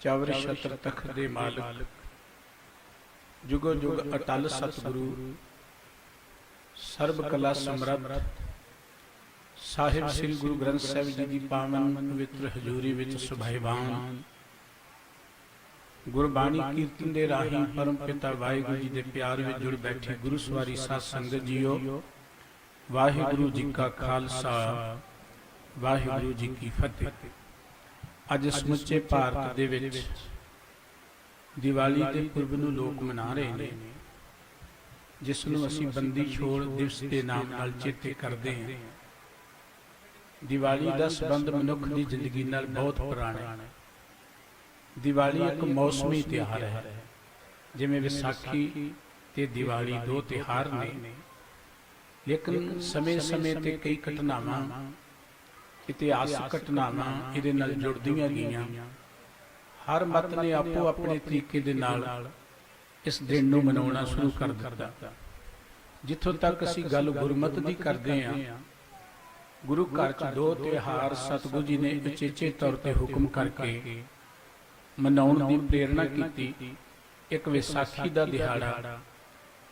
ਚਵਰ ਛਤਰ ਤਖਤ ਦੇ ਮਾਲਕ, ਜੁਗੋ ਜੁਗ ਅਟਲ ਸਤਿਗੁਰੂ, ਸਰਬ ਕਲਾ ਸਮਰੱਥ ਸਾਹਿਬ ਸ੍ਰੀ ਗੁਰੂ ਗ੍ਰੰਥ ਸਾਹਿਬ ਜੀ ਦੀ ਪਾਵਨ ਪਵਿੱਤਰ ਹਜ਼ੂਰੀ ਵਿੱਚ ਸੁਭਾਈਵਾਨ ਗੁਰਬਾਣੀ ਕੀਰਤਨ ਦੇ ਰਾਹੀਂ ਪਰਮ ਪਿਤਾ ਵਾਹਿਗੁਰੂ ਜੀ ਦੇ ਪਿਆਰ ਵਿੱਚ ਜੁੜ ਬੈਠੇ ਗੁਰੂ ਸਵਾਰੀ ਸਾਧ ਸੰਗਤ ਜੀਓ, ਵਾਹਿਗੁਰੂ ਜੀ ਕਾ ਖਾਲਸਾ, ਵਾਹਿਗੁਰੂ ਜੀ ਕੀ ਫਤਿਹ। ਅੱਜ ਸਮੁੱਚੇ ਭਾਰਤ ਦੇ ਵਿੱਚ ਦੀਵਾਲੀ ਦੇ ਪੁਰਬ ਨੂੰ ਲੋਕ ਮਨਾ ਰਹੇ ਨੇ, ਜਿਸ ਨੂੰ ਅਸੀਂ ਬੰਦੀ ਛੋੜ ਦਿਵਸ ਦੇ ਨਾਮ ਨਾਲ ਚੇਤੇ ਕਰਦੇ ਹਾਂ। ਦੀਵਾਲੀ ਦਾ ਸੰਬੰਧ ਮਨੁੱਖ ਦੀ ਜ਼ਿੰਦਗੀ ਨਾਲ ਬਹੁਤ ਪੁਰਾਣਾ ਹੈ। ਦੀਵਾਲੀ ਇੱਕ ਮੌਸਮੀ ਤਿਉਹਾਰ ਹੈ, ਜਿਵੇਂ ਵਿਸਾਖੀ ਤੇ ਦੀਵਾਲੀ ਦੋ ਤਿਉਹਾਰ ਨੇ, ਲੇਕਿਨ ਸਮੇਂ-ਸਮੇਂ ਤੇ ਕਈ ਘਟਨਾਵਾਂ, ਇਤਿਹਾਸਕ ਘਟਨਾਵਾਂ ਇਹਦੇ ਨਾਲ ਜੁੜਦੀਆਂ ਗਈਆਂ। ਹਰ ਮਤ ਨੇ ਆਪੋ ਆਪਣੇ ਤਰੀਕੇ ਦੇ ਨਾਲ ਇਸ ਦਿਨ ਨੂੰ ਮਨਾਉਣਾ ਸ਼ੁਰੂ ਕਰ ਦਿੱਤਾ। ਜਿੱਥੋਂ ਤੱਕ ਅਸੀਂ ਗੱਲ ਗੁਰਮਤ ਦੀ ਕਰਦੇ ਹਾਂ, ਗੁਰੂ ਘਰ 'ਚ ਦੋ ਤਿਉਹਾਰ ਸਤਿਗੁਰੂ ਜੀ ਨੇ ਉਚੇਚੇ ਤੌਰ ਤੇ ਹੁਕਮ ਕਰਕੇ ਮਨਾਉਣ ਦੀ ਪ੍ਰੇਰਣਾ ਕੀਤੀ। ਇੱਕ ਵਿਸਾਖੀ ਦਾ ਦਿਹਾੜਾ,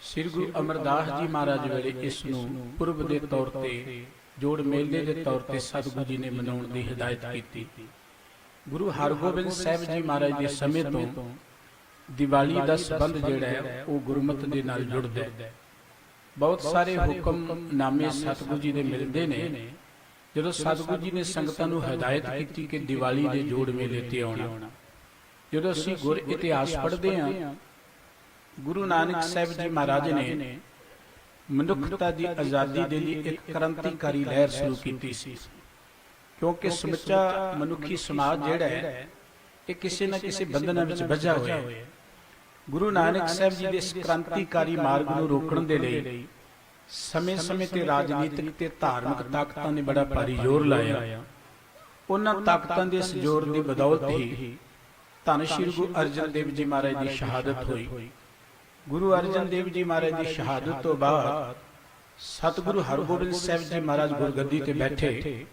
ਸ੍ਰੀ ਗੁਰੂ ਅਮਰਦਾਸ ਜੀ ਮਹਾਰਾਜ ਵੇਲੇ ਇਸ ਨੂੰ ਪੁਰਬ ਦੇ ਤੌਰ ਤੇ, ਜੋੜ ਮੇਲੇ ਦੇ ਤੌਰ ਤੇ ਸਤਿਗੁਰੂ ਜੀ ਨੇ ਮਨਾਉਣ ਦੀ ਹਦਾਇਤ ਕੀਤੀ। ਗੁਰੂ ਹਰਗੋਬਿੰਦ ਸਾਹਿਬ ਜੀ ਮਹਾਰਾਜ ਦੇ ਸਮੇਂ ਤੋਂ ਦੀਵਾਲੀ ਦਾ ਸੰਬੰਧ ਜਿਹੜਾ ਹੈ ਉਹ ਗੁਰਮਤ ਦੇ ਨਾਲ ਜੁੜਦਾ ਹੈ। ਬਹੁਤ ਸਾਰੇ ਹੁਕਮਨਾਮੇ ਸਤਿਗੁਰੂ ਜੀ ਦੇ ਮਿਲਦੇ ਨੇ। ਜਦੋਂ ਸਤਿਗੁਰੂ ਜੀ ਨੇ ਸੰਗਤਾਂ ਨੂੰ ਹਦਾਇਤ ਕੀਤੀ ਕਿ ਦੀਵਾਲੀ ਦੇ ਜੋੜ ਮੇਲੇ ਤੇ ਆਉਣਾ, ਜਦੋਂ ਅਸੀਂ ਗੁਰ ਇਤਿਹਾਸ ਪੜ੍ਹਦੇ ਹਾਂ, ਗੁਰੂ ਨਾਨਕ ਸਾਹਿਬ ਜੀ ਮਹਾਰਾਜ ਨੇ ਮਨੁੱਖਤਾ ਦੀ ਆਜ਼ਾਦੀ ਦੇ ਲਈ ਇੱਕ ਕ੍ਰਾਂਤੀਕਾਰੀ ਲਹਿਰ ਸ਼ੁਰੂ ਕੀਤੀ ਸੀ, ਕਿਉਂਕਿ ਸਮੁੱਚਾ ਮਨੁੱਖੀ ਸਮਾਜ ਜਿਹੜਾ ਹੈ ਇਹ ਕਿਸੇ ਨਾ ਕਿਸੇ ਬੰਧਨਾਂ ਵਿੱਚ ਬੱਝਾ ਹੋਇਆ ਹੈ। ਗੁਰੂ ਨਾਨਕ ਸਾਹਿਬ ਜੀ ਦੇ ਇਸ ਕ੍ਰਾਂਤੀਕਾਰੀ ਮਾਰਗ ਨੂੰ ਰੋਕਣ ਦੇ ਲਈ ਸਮੇਂ-ਸਮੇਂ ਤੇ ਰਾਜਨੀਤਿਕ ਤੇ ਧਾਰਮਿਕ ਤਾਕਤਾਂ ਨੇ ਬੜਾ ਭਾਰੀ ਜ਼ੋਰ ਲਾਇਆ। ਉਹਨਾਂ ਤਾਕਤਾਂ ਦੇ ਇਸ ਜ਼ੋਰ ਦੀ ਬਦੌਲਤ ਹੀ ਧੰਨ ਸ਼੍ਰੀ ਗੁਰੂ ਅਰਜਨ ਦੇਵ ਜੀ ਮਹਾਰਾਜ ਦੀ ਸ਼ਹਾਦਤ ਹੋਈ। ਗੁਰੂ ਅਰਜਨ ਦੇਵ ਜੀ ਮਹਾਰਾਜ ਦੀ ਸ਼ਹਾਦਤ ਤੋਂ ਬਾਅਦ ਸਤਿਗੁਰੂ ਹਰਗੋਬਿੰਦ ਸਾਹਿਬ ਜੀ ਮਹਾਰਾਜ ਗੁਰਗੱਦੀ ਤੇ ਬੈਠੇ।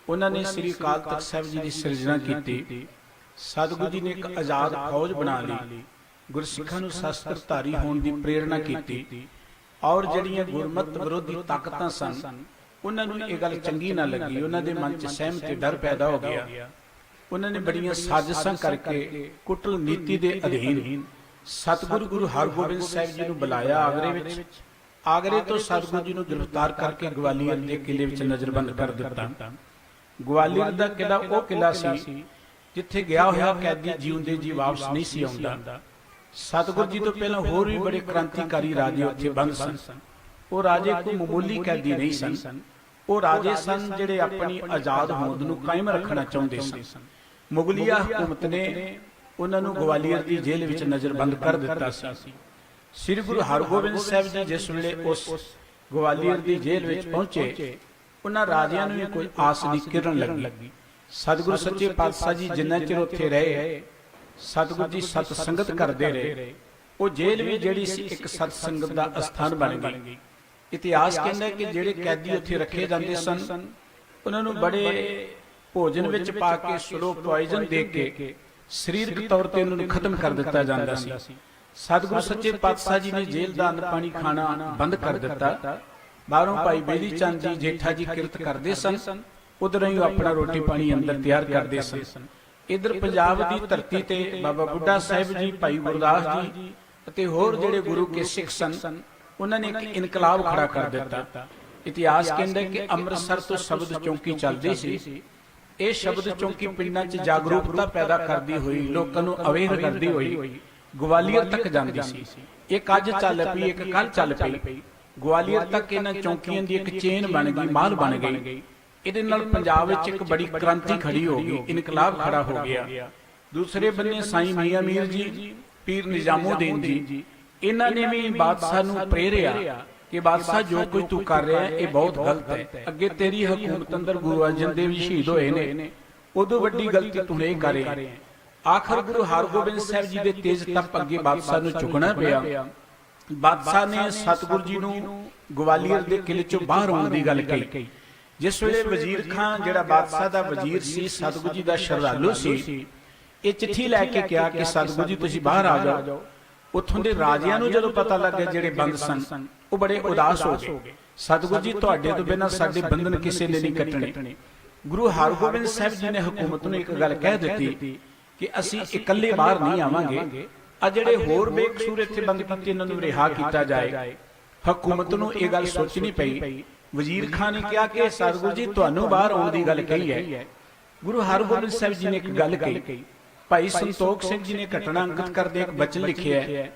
ਉਹਨਾਂ ਨੇ ਸ੍ਰੀ ਅਕਾਲ ਤਖਤ ਸਾਹਿਬ ਜੀ ਦੀ ਸਿਰਜਣਾ ਕੀਤੀ। ਸਤਿਗੁਰੂ ਜੀ ਨੇ ਇੱਕ ਆਜ਼ਾਦ ਫੌਜ ਬਣਾ ਲਈ, ਗੁਰਸਿੱਖਾਂ ਨੂੰ ਸ਼ਸਤਰਧਾਰੀ ਹੋਣ ਦੀ ਪ੍ਰੇਰਣਾ ਕੀਤੀ। ਔਰ ਜਿਹੜੀਆਂ ਗੁਰਮਤ ਵਿਰੋਧੀ ਤਾਕਤਾਂ ਸਨ, ਉਹਨਾਂ ਨੂੰ ਇਹ ਗੱਲ ਚੰਗੀ ਨਾ ਲੱਗੀ। ਉਹਨਾਂ ਦੇ ਮਨ 'ਚ ਸਹਿਮ ਤੇ ਡਰ ਪੈਦਾ ਹੋ ਗਿਆ। ਉਹਨਾਂ ਨੇ ਬੜੀਆਂ ਸਾਜ਼ਿਸ਼ਾਂ ਕਰਕੇ ਕੁਟਲ ਨੀਤੀ ਦੇ ਅਧੀਨ ਸਤਿਗੁਰੂ ਗੁਰੂ ਹਰਗੋਬਿੰਦ ਸਾਹਿਬ ਜੀ ਨੂੰ ਬੁਲਾਇਆ ਆਗਰੇ ਵਿੱਚ। ਆਗਰੇ ਤੋਂ ਸਤਿਗੁਰੂ ਜੀ ਨੂੰ ਗ੍ਰਿਫਤਾਰ ਕਰਕੇ ਗਵਾਲੀਅਰ ਦੇ ਕਿਲੇ ਵਿੱਚ ਨਜ਼ਰਬੰਦ ਕਰ ਦਿੱਤਾ। ਗਵਾਲੀਅਰ ਦਾ ਕਿਲਾ ਉਹ ਕਿਲਾ ਸੀ ਜਿੱਥੇ ਗਿਆ ਹੋਇਆ ਕੈਦੀ ਜਿਉਂਦੇ ਜੀ ਵਾਪਸ ਨਹੀਂ ਸੀ ਆਉਂਦਾ। ਸਤਿਗੁਰੂ ਜੀ ਤੋਂ ਪਹਿਲਾਂ ਹੋਰ ਵੀ ਬੜੇ ਕ੍ਰਾਂਤੀਕਾਰੀ ਰਾਜੇ ਉੱਥੇ ਬੰਦ ਸਨ। ਉਹ ਰਾਜੇ ਕੋਈ ਮਾਮੂਲੀ ਕੈਦੀ ਨਹੀਂ ਸਨ। ਉਹ ਰਾਜੇ ਸਨ ਜਿਹੜੇ ਆਪਣੀ ਆਜ਼ਾਦ ਹੋਂਦ ਨੂੰ ਕਾਇਮ ਰੱਖਣਾ ਚਾਹੁੰਦੇ ਸਨ। ਮੁਗਲਿਆ ਹਕੂਮਤ ਨੇ ਉਹਨਾਂ ਨੂੰ ਗਵਾਲੀਅਰ ਦੀ ਜੇਲ੍ਹ ਵਿੱਚ ਨਜ਼ਰਬੰਦ ਕਰ ਦਿੱਤਾ ਸੀ। ਸ੍ਰੀ ਗੁਰੂ ਹਰਗੋਬਿੰਦ ਸਾਹਿਬ ਜੀ ਜਿਸ ਵੇਲੇ ਉਸ ਗਵਾਲੀਅਰ ਦੀ ਜੇਲ੍ਹ ਵਿੱਚ ਪਹੁੰਚੇ, ਉਹਨਾਂ ਰਾਜਿਆਂ ਨੂੰ ਵੀ ਕੋਈ ਆਸ ਦੀ ਕਿਰਨ ਲੱਗੀ। ਸਤਿਗੁਰੂ ਸੱਚੇ ਪਾਤਸ਼ਾਹ ਜੀ ਜਿੰਨਾ ਚਿਰ ਉੱਥੇ ਰਹੇ, ਸਤਿਗੁਰੂ ਜੀ ਸਤ ਸੰਗਤ ਕਰਦੇ ਰਹੇ। ਉਹ ਜੇਲ੍ਹ ਵੀ ਜਿਹੜੀ ਸੀ ਇੱਕ ਸਤ ਸੰਗਤ ਦਾ ਅਸਥਾਨ ਬਣ ਗਈ। ਇਤਿਹਾਸ ਕਹਿੰਦਾ ਕਿ ਜਿਹੜੇ ਕੈਦੀ ਉੱਥੇ ਰੱਖੇ ਜਾਂਦੇ ਸਨ, ਉਹਨਾਂ ਨੂੰ ਬੜੇ ਭੋਜਨ ਵਿੱਚ ਪਾ ਕੇ ਸਲੋ ਪੋਇਜ਼ਨ ਦੇ ਕੇ ਸਰੀਰਕ ਤੌਰ ਤੇ ਉਹਨਾਂ ਨੂੰ ਖਤਮ ਕਰ ਦਿੱਤਾ ਜਾਂਦਾ ਸੀ। ਸਤਿਗੁਰੂ ਸੱਚੇ ਪਾਤਸ਼ਾਹ ਜੀ ਨੇ ਜੇਲ੍ਹ ਦਾ ਅੰਨ ਪਾਣੀ ਖਾਣਾ ਬੰਦ ਕਰ ਦਿੱਤਾ। ਬਾਹਰੋਂ ਭਾਈ ਬੇਲੀ ਚੰਦ ਜੀ ਜੇਠਾ ਜੀ ਕਿਰਤ ਕਰਦੇ ਸਨ, ਉਧਰੋਂ ਹੀ ਆਪਣਾ ਰੋਟੀ ਪਾਣੀ ਅੰਦਰ ਤਿਆਰ ਕਰਦੇ ਸਨ। ਇਧਰ ਪੰਜਾਬ ਦੀ ਧਰਤੀ ਤੇ ਬਾਬਾ ਬੁੱਢਾ ਸਾਹਿਬ ਜੀ, ਭਾਈ ਗੁਰਦਾਸ ਜੀ ਅਤੇ ਹੋਰ ਜਿਹੜੇ ਗੁਰੂ ਕੇ ਸਿੱਖ ਸਨ, ਉਹਨਾਂ ਨੇ ਇੱਕ ਇਨਕਲਾਬ ਖੜਾ ਕਰ ਦਿੱਤਾ। ਇਤਿਹਾਸ ਕਹਿੰਦਾ ਕਿ ਅੰਮ੍ਰਿਤਸਰ ਤੋਂ ਸ਼ਬਦ ਚੌਂਕੀ ਚੱਲਦੀ ਸੀ। ਇਹ ਸ਼ਬਦ ਚੌਂਕੀ ਪਿੰਡਾਂ 'ਚ ਜਾਗਰੂਕਤਾ ਪੈਦਾ ਕਰਦੀ ਹੋਈ, ਲੋਕਾਂ ਨੂੰ ਅਵੇਅਰ ਕਰਦੀ ਹੋਈ ਗਵਾਲੀਅਰ ਤੱਕ ਜਾਂਦੀ ਸੀ। ਇੱਕ ਅੱਜ ਚੱਲ ਪਈ, ਇੱਕ ਕੱਲ ਚੱਲ ਪਈ। ਗਵਾਲੀਅਰ ਤੱਕ ਇਹਨਾਂ ਚੌਂਕੀਆਂ ਦੀ ਇੱਕ ਚੇਨ ਬਣ ਗਈ, ਮਾਲ ਬਣ ਗਈ। ਇਹਦੇ ਨਾਲ ਪੰਜਾਬ ਵਿੱਚ ਇੱਕ ਬੜੀ ਕ੍ਰਾਂਤੀ ਖੜੀ ਹੋ ਗਈ, ਇਨਕਲਾਬ ਖੜਾ ਹੋ ਗਿਆ। ਦੂਸਰੇ ਬੰਨੇ ਸਾਈਂ ਮੀਆਂ ਮੀਰ ਜੀ, ਪੀਰ ਨਿਜ਼ਾਮੁਦੀਨ ਜੀ, ਇਹਨਾਂ ਨੇ ਵੀ ਬਾਦਸ਼ਾਹ ਨੂੰ ਪ੍ਰੇਰਿਆ ਕਿ ਬਾਦਸ਼ਾਹ ਜੋ ਕੁਝ ਤੂੰ ਕਰ ਰਿਹਾ ਇਹ ਬਹੁਤ ਗਲਤ ਹੈ। ਅੱਗੇ ਤੇਰੀ ਹਕੂਮਤ ਅੰਦਰ ਗੁਰੂ ਅਰਜਨ ਦੇਵ ਜੀ ਸ਼ਹੀਦ ਹੋਏ ਨੇ, ਉਦੋਂ ਵੱਡੀ ਗਲਤੀ ਤੂੰ ਨਹੀਂ ਕਰ ਰਿਹਾ। ਆਖਰ ਗੁਰੂ ਹਰਗੋਬਿੰਦ ਸਾਹਿਬ ਜੀ ਦੇ ਤੇਜ ਤਪ ਅੱਗੇ ਬਾਦਸ਼ਾਹ ਨੂੰ ਝੁਕਣਾ ਪਿਆ। ਬਾਦਸ਼ਾਹ ਨੇ ਸਤਿਗੁਰੂ ਜੀ ਨੂੰ ਗਵਾਲੀਅਰ ਦੇ ਕਿਲੇ ਚੋਂ ਬਾਹਰ ਆਉਣ ਦੀ ਗੱਲ ਕਹੀ। ਜਿਸ ਵੇਲੇ ਵਜ਼ੀਰ ਖਾਨ ਜਿਹੜਾ ਬਾਦਸ਼ਾਹ ਦਾ ਵਜ਼ੀਰ ਸੀ, ਸਤਿਗੁਰੂ ਜੀ ਦਾ ਸ਼ਰਧਾਲੂ ਸੀ, ਇਹ ਚਿੱਠੀ ਲੈ ਕੇ ਕਿਹਾ ਕਿ ਸਤਿਗੁਰੂ ਜੀ ਤੁਸੀਂ ਬਾਹਰ ਆ ਜਾਓ। ਉੱਥੋਂ ਦੇ ਰਾਜਿਆਂ ਨੂੰ ਜਦੋਂ ਪਤਾ ਲੱਗਿਆ ਜਿਹੜੇ ਬੰਦ ਸਨ, ਉਹ ਬੜੇ ਉਦਾਸ ਹੋ ਗਏ। ਸਤਿਗੁਰੂ ਜੀ ਤੁਹਾਡੇ ਤੋਂ ਬਿਨਾਂ ਸਾਡੇ ਬੰਧਨ ਕਿਸੇ ਨੇ ਨਹੀਂ ਕੱਟਣੇ। ਗੁਰੂ ਹਰਗੋਬਿੰਦ ਸਾਹਿਬ ਜੀ ਨੇ ਹਕੂਮਤ ਨੂੰ ਇੱਕ ਗੱਲ ਕਹਿ ਦਿੱਤੀ ਕਿ ਅਸੀਂ ਇਕੱਲੇ ਬਾਹਰ ਨਹੀਂ ਆਵਾਂਗੇ, ਆ ਜਿਹੜੇ ਹੋਰ ਬੇਕਸੂਰ ਇੱਥੇ ਬੰਦ ਕੀਤੇ ਇਹਨਾਂ ਨੂੰ ਰਿਹਾ ਕੀਤਾ ਜਾਏ। ਹਕੂਮਤ ਨੂੰ ਇਹ ਗੱਲ ਸੋਚਣੀ ਪਈ। ਵਜ਼ੀਰ ਖਾਨ ਨੇ ਕਿਹਾ ਕਿ ਸਤਿਗੁਰੂ ਜੀ ਤੁਹਾਨੂੰ ਬਾਹਰ ਆਉਣ ਦੀ ਗੱਲ ਕਹੀ ਹੈ। ਗੁਰੂ ਹਰਗੋਬਿੰਦ ਸਾਹਿਬ ਜੀ ਨੇ ਇੱਕ ਗੱਲ ਕਹੀ। ਭਾਈ ਸੰਤੋਖ ਸਿੰਘ ਜੀ ਨੇ ਘਟਨਾ ਅੰਕਿਤ ਕਰਦੇ ਇੱਕ ਬਚਨ ਲਿਖਿਆ ਹੈ।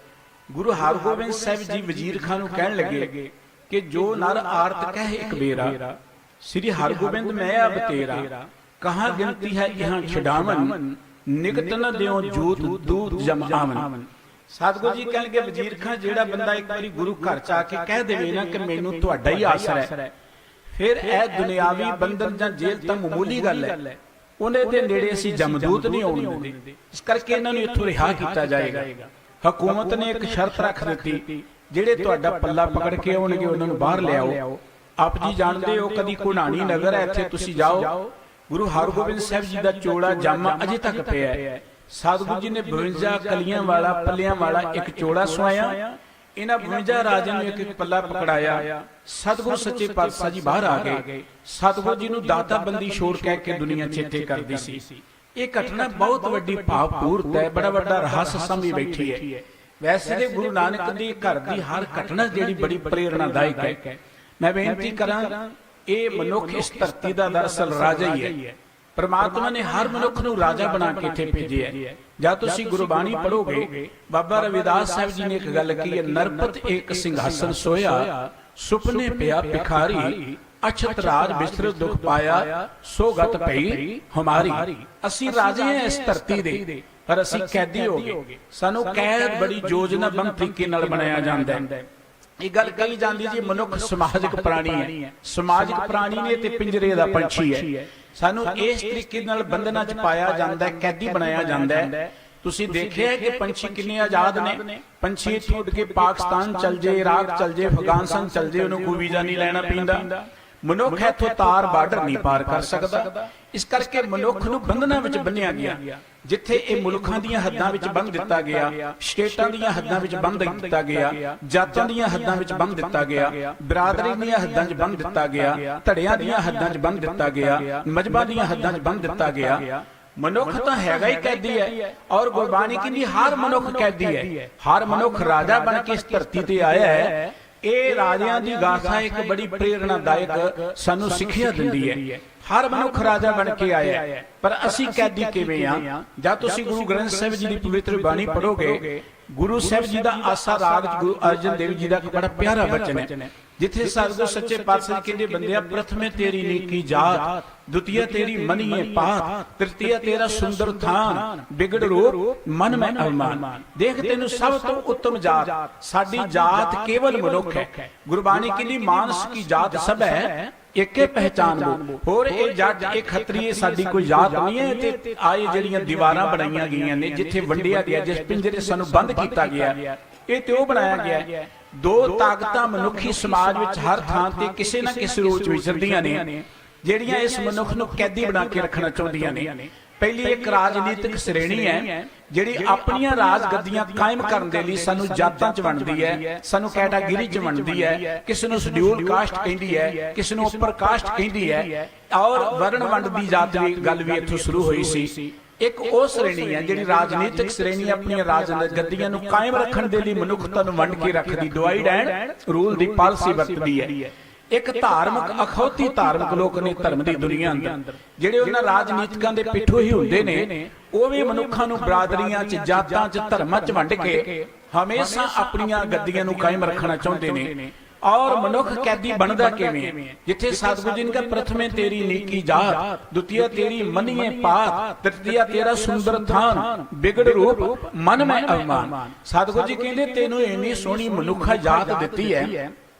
ਗੁਰੂ ਹਰਗੋਬਿੰਦ ਸਾਹਿਬ ਜੀ ਵਜ਼ੀਰ ਖਾਨ ਨੂੰ ਕਹਿਣ ਲੱਗੇ ਕਿ ਜੋ ਨਰ ਆਰਤ ਕਹਿ ਇੱਕ ਬੇਰਾ, ਸ੍ਰੀ ਹਰਗੋਬਿੰਦ ਮੈਂ ਅਬ ਤੇਰਾ, ਕਹਾਂ ਗਿਣਤੀ ਹੈ ਇਹਾਂ ਛਡਾਵਨ, ਨਿਕਟ ਨ ਦਿਓ ਜੂਤ ਦੂਤ ਜਮ ਆਵਨ। ਸਤਿਗੁਰੂ ਜੀ ਕਹਿਣਗੇ ਵਜ਼ੀਰ ਖਾਨ ਜਿਹੜਾ ਬੰਦਾ ਇੱਕ ਵਾਰੀ ਗੁਰੂ ਘਰ ਚ ਆ ਕੇ ਕਹਿ ਦੇਵੇ ਨਾ ਕਿ ਮੈਨੂੰ ਤੁਹਾਡਾ ਹੀ ਆਸਰਾ ਹੈ, ਫਿਰ ਇਹ ਦੁਨਿਆਵੀ ਬੰਧਨ ਜਾਂ ਜੇਲ੍ਹ ਤਾਂ ਮਾਮੂਲੀ ਗੱਲ ਹੈ, ਉਹਨੇ ਦੇ ਨੇੜੇ ਅਸੀਂ ਜਮਦੂਤ ਨਹੀਂ ਆਉਣ ਦਿੰਦੇ। ਇਸ ਕਰਕੇ ਇਹਨਾਂ ਨੂੰ ਇੱਥੋਂ ਰਿਹਾ ਕੀਤਾ ਜਾਏਗਾ। ਹਕੂਮਤ ਨੇ ਇੱਕ ਸ਼ਰਤ ਰੱਖ ਦਿੱਤੀ, ਜਿਹੜੇ ਤੁਹਾਡਾ ਪੱਲਾ ਪਕੜ ਕੇ ਆਉਣਗੇ ਉਹਨਾਂ ਨੂੰ ਬਾਹਰ ਲਿਆਓ। ਆਪ ਜੀ ਜਾਣਦੇ ਹੋ ਕਦੀ ਘੁਨਾਣੀ ਨਗਰ ਹੈ, ਇੱਥੇ ਤੁਸੀਂ ਜਾਓ, ਗੁਰੂ ਹਰਗੋਬਿੰਦ ਸਾਹਿਬ ਜੀ ਦਾ ਚੋਲਾ ਜਾਮਾ ਅਜੇ ਤੱਕ ਪਿਆ ਹੈ। ਸਤਿਗੁਰੂ ਜੀ ਨੇ 52 ਕਲੀਆਂ ਵਾਲਾ ਪੱਲਿਆਂ ਵਾਲਾ ਇੱਕ ਚੋਲਾ ਸਵਾਇਆ, ਇਹਨਾਂ 52 ਰਾਜਿਆਂ ਨੂੰ ਇੱਕ ਪੱਲਾ ਪਕੜਾਇਆ। ਸਤਿਗੁਰੂ ਸੱਚੇ ਪਾਤਸ਼ਾਹ ਜੀ ਬਾਹਰ ਆ ਗਏ। ਸਤਿਗੁਰੂ ਜੀ ਨੂੰ ਦਾਤਾ ਬੰਦੀ ਛੋੜ ਕਹਿ ਕੇ ਦੁਨੀਆ ਚੇਤੇ ਕਰਦੀ ਸੀ। ਇਹ ਘਟਨਾ ਬਹੁਤ ਵੱਡੀ ਭਾਵਪੂਰਤ ਹੈ, ਬੜਾ ਵੱਡਾ ਰਹੱਸ ਸਮਝੀ ਬੈਠੀ ਹੈ। ਵੈਸੇ ਤੇ ਗੁਰੂ ਨਾਨਕ ਦੀ ਘਰ ਦੀ ਹਰ ਘਟਨਾ ਜਿਹੜੀ ਬੜੀ ਪ੍ਰੇਰਣਾਦਾਇਕ ਹੈ। ਮੈਂ ਬੇਨਤੀ ਕਰਾਂ, ਇਹ ਮਨੁੱਖ ਇਸ ਧਰਤੀ ਦਾ ਦਰਅਸਲ ਰਾਜਾ ਹੀ ਹੈ। ਪਰਮਾਤਮਾ ਨੇ ਹਰ ਮਨੁੱਖ ਨੂੰ ਰਾਜਾ ਬਣਾ ਕੇ ਇੱਥੇ ਭੇਜਿਆ ਹੈ। ਜਦ ਤੁਸੀਂ ਗੁਰਬਾਣੀ ਪੜੋਗੇ, ਬਾਬਾ ਰਵਿਦਾਸ ਸਾਹਿਬ ਜੀ ਨੇ ਇੱਕ ਗੱਲ ਕਹੀ ਹੈ, ਨਰਪਤ ਇੱਕ ਸਿੰਘਾਸਨ ਸੋਇਆ, ਸੁਪਨੇ ਪਿਆ ਭਿਖਾਰੀ, ਅਛਤ ਰਾਜ ਬਿਸਰ ਦੁਖ ਪਾਇਆ, ਸੋ ਗਤ ਪਈ ਹਮਾਰੀ। ਅਸੀਂ ਰਾਜੇ ਹਾਂ ਇਸ ਧਰਤੀ ਦੇ, ਪਰ ਅਸੀਂ ਕੈਦੀ ਹੋ ਗਏ। ਸਾਨੂੰ ਕੈਦ ਬੜੀ ਯੋਜਨਾਬੰਦ ਤਰੀਕੇ ਨਾਲ ਬਣਾਇਆ ਜਾਂਦਾ ਹੈ। ਇਹ ਗੱਲ ਕਹੀ ਜਾਂਦੀ ਜੀ ਮਨੁੱਖ ਸਮਾਜਿਕ ਪ੍ਰਾਣੀ ਹੈ। ਸਮਾਜਿਕ ਪ੍ਰਾਣੀ ਨੇ ਤੇ ਪਿੰਜਰੇ ਦਾ ਪੰਛੀ ਹੈ। ਸਾਨੂੰ ਇਸ ਤਰੀਕੇ ਨਾਲ ਬੰਧਨਾਂ 'ਚ ਪਾਇਆ ਜਾਂਦਾ ਹੈ, ਕੈਦੀ ਬਣਾਇਆ ਜਾਂਦਾ ਹੈ। ਤੁਸੀਂ ਦੇਖਿਆ ਕਿ ਪੰਛੀ ਕਿੰਨੇ ਆਜ਼ਾਦ ਨੇ। ਪੰਛੀ ਇੱਥੋਂ ਉੱਡ ਕੇ ਪਾਕਿਸਤਾਨ ਚਲ ਜੇ, ਇਰਾਕ ਚਲ ਜੇ, ਅਫਗਾਨਿਸਤਾਨ ਚਲ ਜੇ, ਉਹਨੂੰ ਕੋਈ ਵੀਜ਼ਾ ਨਹੀਂ ਲੈਣਾ ਪੈਂਦਾ। ਮਨੁੱਖ ਇੱਥੋਂ ਤਾਰ ਬਾਰਡਰ ਨਹੀਂ ਪਾਰ ਕਰ ਸਕਦਾ। ਇਸ ਕਰਕੇ ਮਨੁੱਖ ਨੂੰ ਬੰਧਨਾਂ ਵਿੱਚ ਬੰਨਿਆ ਗਿਆ। ਜਿੱਥੇ ਇਹ ਮੁਲਕਾਂ ਦੀਆਂ ਹੱਦਾਂ ਵਿੱਚ ਬੰਨ੍ਹ ਦਿੱਤਾ ਗਿਆ, ਸਟੇਟਾਂ ਦੀਆਂ ਹੱਦਾਂ ਵਿੱਚ ਬੰਨ੍ਹ ਦਿੱਤਾ ਗਿਆ, ਜਾਤਾਂ ਦੀਆਂ ਹੱਦਾਂ ਵਿੱਚ ਬੰਨ੍ਹ ਦਿੱਤਾ ਗਿਆ, ਬਰਾਦਰੀ ਦੀਆਂ ਹੱਦਾਂ 'ਚ ਬੰਨ੍ਹ ਦਿੱਤਾ ਗਿਆ, ਧੜਿਆਂ ਦੀਆਂ ਹੱਦਾਂ 'ਚ ਬੰਨ੍ਹ ਦਿੱਤਾ ਗਿਆ, ਮਜ਼ਹਬਾਂ ਦੀਆਂ ਹੱਦਾਂ 'ਚ ਬੰਨ੍ਹ ਦਿੱਤਾ ਗਿਆ। ਮਨੁੱਖ ਤਾਂ ਹੈਗਾ ਹੀ ਕੈਦੀ ਹੈ। ਔਰ ਗੁਰਬਾਣੀ ਕਹਿੰਦੀ ਹਰ ਮਨੁੱਖ ਕੈਦੀ ਹੈ। ਹਰ ਮਨੁੱਖ ਰਾਜਾ ਬਣ ਕੇ ਇਸ ਧਰਤੀ ਤੇ ਆਇਆ ਹੈ। ਇਹ ਰਾਜਿਆਂ ਦੀ ਗਾਥਾ ਇੱਕ ਬੜੀ ਪ੍ਰੇਰਣਾਦਾਇਕ ਸਾਨੂੰ ਸਿੱਖਿਆ ਦਿੰਦੀ ਹੈ। ਹਰ ਮਨੁੱਖ ਰਾਜਾ ਬਣ ਕੇ ਆਇਆ ਹੈ, ਪਰ ਅਸੀਂ ਕੈਦੀ ਕਿਵੇਂ ਆ? ਜਦ ਤੁਸੀਂ ਗੁਰੂ ਗ੍ਰੰਥ ਸਾਹਿਬ ਜੀ ਦੀ ਪਵਿੱਤਰ ਬਾਣੀ ਪੜੋਗੇ, ਗੁਰੂ ਸਾਹਿਬ ਜੀ ਦਾ ਆਸਾ ਰਾਗ ਗੁਰੂ ਅਰਜਨ ਦੇਵ ਜੀ ਦਾ ਬੜਾ ਪਿਆਰਾ ਬਚਨ ਹੈ, ਜਿੱਥੇ ਸਤਿਗੁਰੂ ਸੱਚੇ ਪਾਤਸ਼ਾਹ ਕਹਿੰਦੇ ਬੰਦਿਆ, ਪ੍ਰਥਮੇ ਤੇਰੀ ਨੀਕੀ ਜਾਤ, ਦੁਤੀਆ ਤੇਰੀ ਮਨੀਏ ਪਾਤ, ਤ੍ਰਿਤੀਆ ਤੇਰਾ ਸੁੰਦਰ ਥਾਨ, ਬਿਗੜ ਰੂਪ ਮਨ ਮੈਂ ਅਭਿਮਾਨ। ਦੇਖ ਤੈਨੂੰ ਸਭ ਤੋਂ ਉੱਤਮ ਜਾਤ, ਸਾਡੀ ਜਾਤ ਕੇਵਲ ਮਨੁੱਖ ਹੈ। ਗੁਰਬਾਣੀ ਕਹਿੰਦੀ ਮਾਨਸ ਕੀ ਜਾਤ ਸਭ ਹੈ, ਏਕੇ ਪਹਿਚਾਨ ਬੋ। ਹੋਰ ਇਹ ਜੱਟ ਇਹ ਖੱਤਰੀਏ ਸਾਡੀ ਕੋਈ ਜਾਤ ਨਹੀਂ ਹੈ। ਤੇ ਆਏ ਜਿਹੜੀਆਂ ਦੀਵਾਰਾਂ ਬਣਾਈਆਂ ਗਈਆਂ ਨੇ, ਜਿੱਥੇ ਵੰਡਿਆ ਗਿਆ, ਜਿਸ ਪਿੰਜਰੇ ਸਾਨੂੰ ਬੰਦ ਕੀਤਾ ਗਿਆ, ਇਹ ਤੇ ਉਹ ਬਣਾਇਆ ਗਿਆ। ਦੋ ਤਾਕਤਾਂ ਮਨੁੱਖੀ ਸਮਾਜ ਵਿੱਚ ਹਰ ਥਾਂ ਤੇ ਕਿਸੇ ਨਾ ਕਿਸੇ ਰੂਪ ਵਿੱਚ ਵਿਚਰਦੀਆਂ ਨੇ, ਜਿਹੜੀਆਂ ਇਸ ਮਨੁੱਖ ਨੂੰ ਕੈਦੀ ਬਣਾ ਕੇ ਰੱਖਣਾ ਚਾਹੁੰਦੀਆਂ ਨੇ। ਪਹਿਲੀ ਇੱਕ ਰਾਜਨੀਤਿਕ ਸ਼੍ਰੇਣੀ ਹੈ, ਜਿਹੜੀ ਆਪਣੀਆਂ ਰਾਜ ਗੱਦੀਆਂ ਕਾਇਮ ਕਰਨ ਦੇ ਲਈ ਸਾਨੂੰ ਜਾਤਾਂ 'ਚ ਵੰਡਦੀ ਹੈ, ਸਾਨੂੰ ਕੈਟਾਗਰੀ 'ਚ ਵੰਡਦੀ ਹੈ। ਕਿਸੇ ਨੂੰ ਸ਼ਡਿਊਲ ਕਾਸਟ ਕਹਿੰਦੀ ਹੈ, ਕਿਸੇ ਨੂੰ ਉੱਪਰ ਕਾਸਟ ਕਹਿੰਦੀ ਹੈ। ਔਰ ਵਰਣ ਵੰਡ ਦੀ ਜਾਤ ਦੀ ਗੱਲ ਵੀ ਇੱਥੋਂ ਸ਼ੁਰੂ ਹੋਈ ਸੀ। ਇੱਕ ਉਹ ਸ਼੍ਰੇਣੀ ਹੈ ਜਿਹੜੀ ਰਾਜਨੀਤਿਕ ਸ਼੍ਰੇਣੀ ਆਪਣੀਆਂ ਰਾਜ ਗੱਦੀਆਂ ਨੂੰ ਕਾਇਮ ਰੱਖਣ ਦੇ ਲਈ ਮਨੁੱਖਤਾ ਨੂੰ ਵੰਡ ਕੇ ਰੱਖਦੀ, divide and rule the policy ਵਰਤਦੀ ਹੈ। ਇੱਕ ਧਾਰਮਿਕ ਅਖੌਤੀ ਧਾਰਮਿਕ ਲੋਕ ਨੇ ਧਰਮ ਦੀ ਦੁਨੀਆ ਅੰਦਰ, ਜਿਹੜੇ ਉਹਨਾਂ ਰਾਜਨੀਤਿਕਾਂ ਦੇ ਪਿੱਠੋਂ ਹੀ ਹੁੰਦੇ ਨੇ। ਉਹ ਵੀ ਮਨੁੱਖਾਂ ਨੂੰ ਬਰਾਦਰੀਆਂ 'ਚ, ਜਾਤਾਂ 'ਚ, ਧਰਮਾਂ 'ਚ ਵੰਡ ਕੇ ਹਮੇਸ਼ਾ ਆਪਣੀਆਂ ਗੱਦੀਆਂ ਨੂੰ ਕਾਇਮ ਰੱਖਣਾ ਚਾਹੁੰਦੇ ਨੇ। ਔਰ ਮਨੁੱਖ ਕੈਦੀ ਬਣਦਾ ਕਿਵੇਂ? ਜਿੱਥੇ ਸਤਿਗੁਰੂ ਜੀ ਨੇ ਕਿਹਾ ਪ੍ਰਥਮੇ ਤੇਰੀ ਨੀਕੀ ਜਾਤ, ਦੁਤੀਆ ਤੇਰੀ ਮਨੀਏ ਪਾਤ, ਤ੍ਰਿਤੀਆ ਤੇਰਾ ਸੁੰਦਰ ਥਾਨ, ਬਿਗੜ ਰੂਪ ਮਨ ਮੈਂ ਅਭਿਮਾਨ। ਸਤਿਗੁਰੂ ਜੀ ਕਹਿੰਦੇ ਤੈਨੂੰ ਇੰਨੀ ਸੋਹਣੀ ਮਨੁੱਖਾ ਜਾਤ ਦਿੱਤੀ ਹੈ,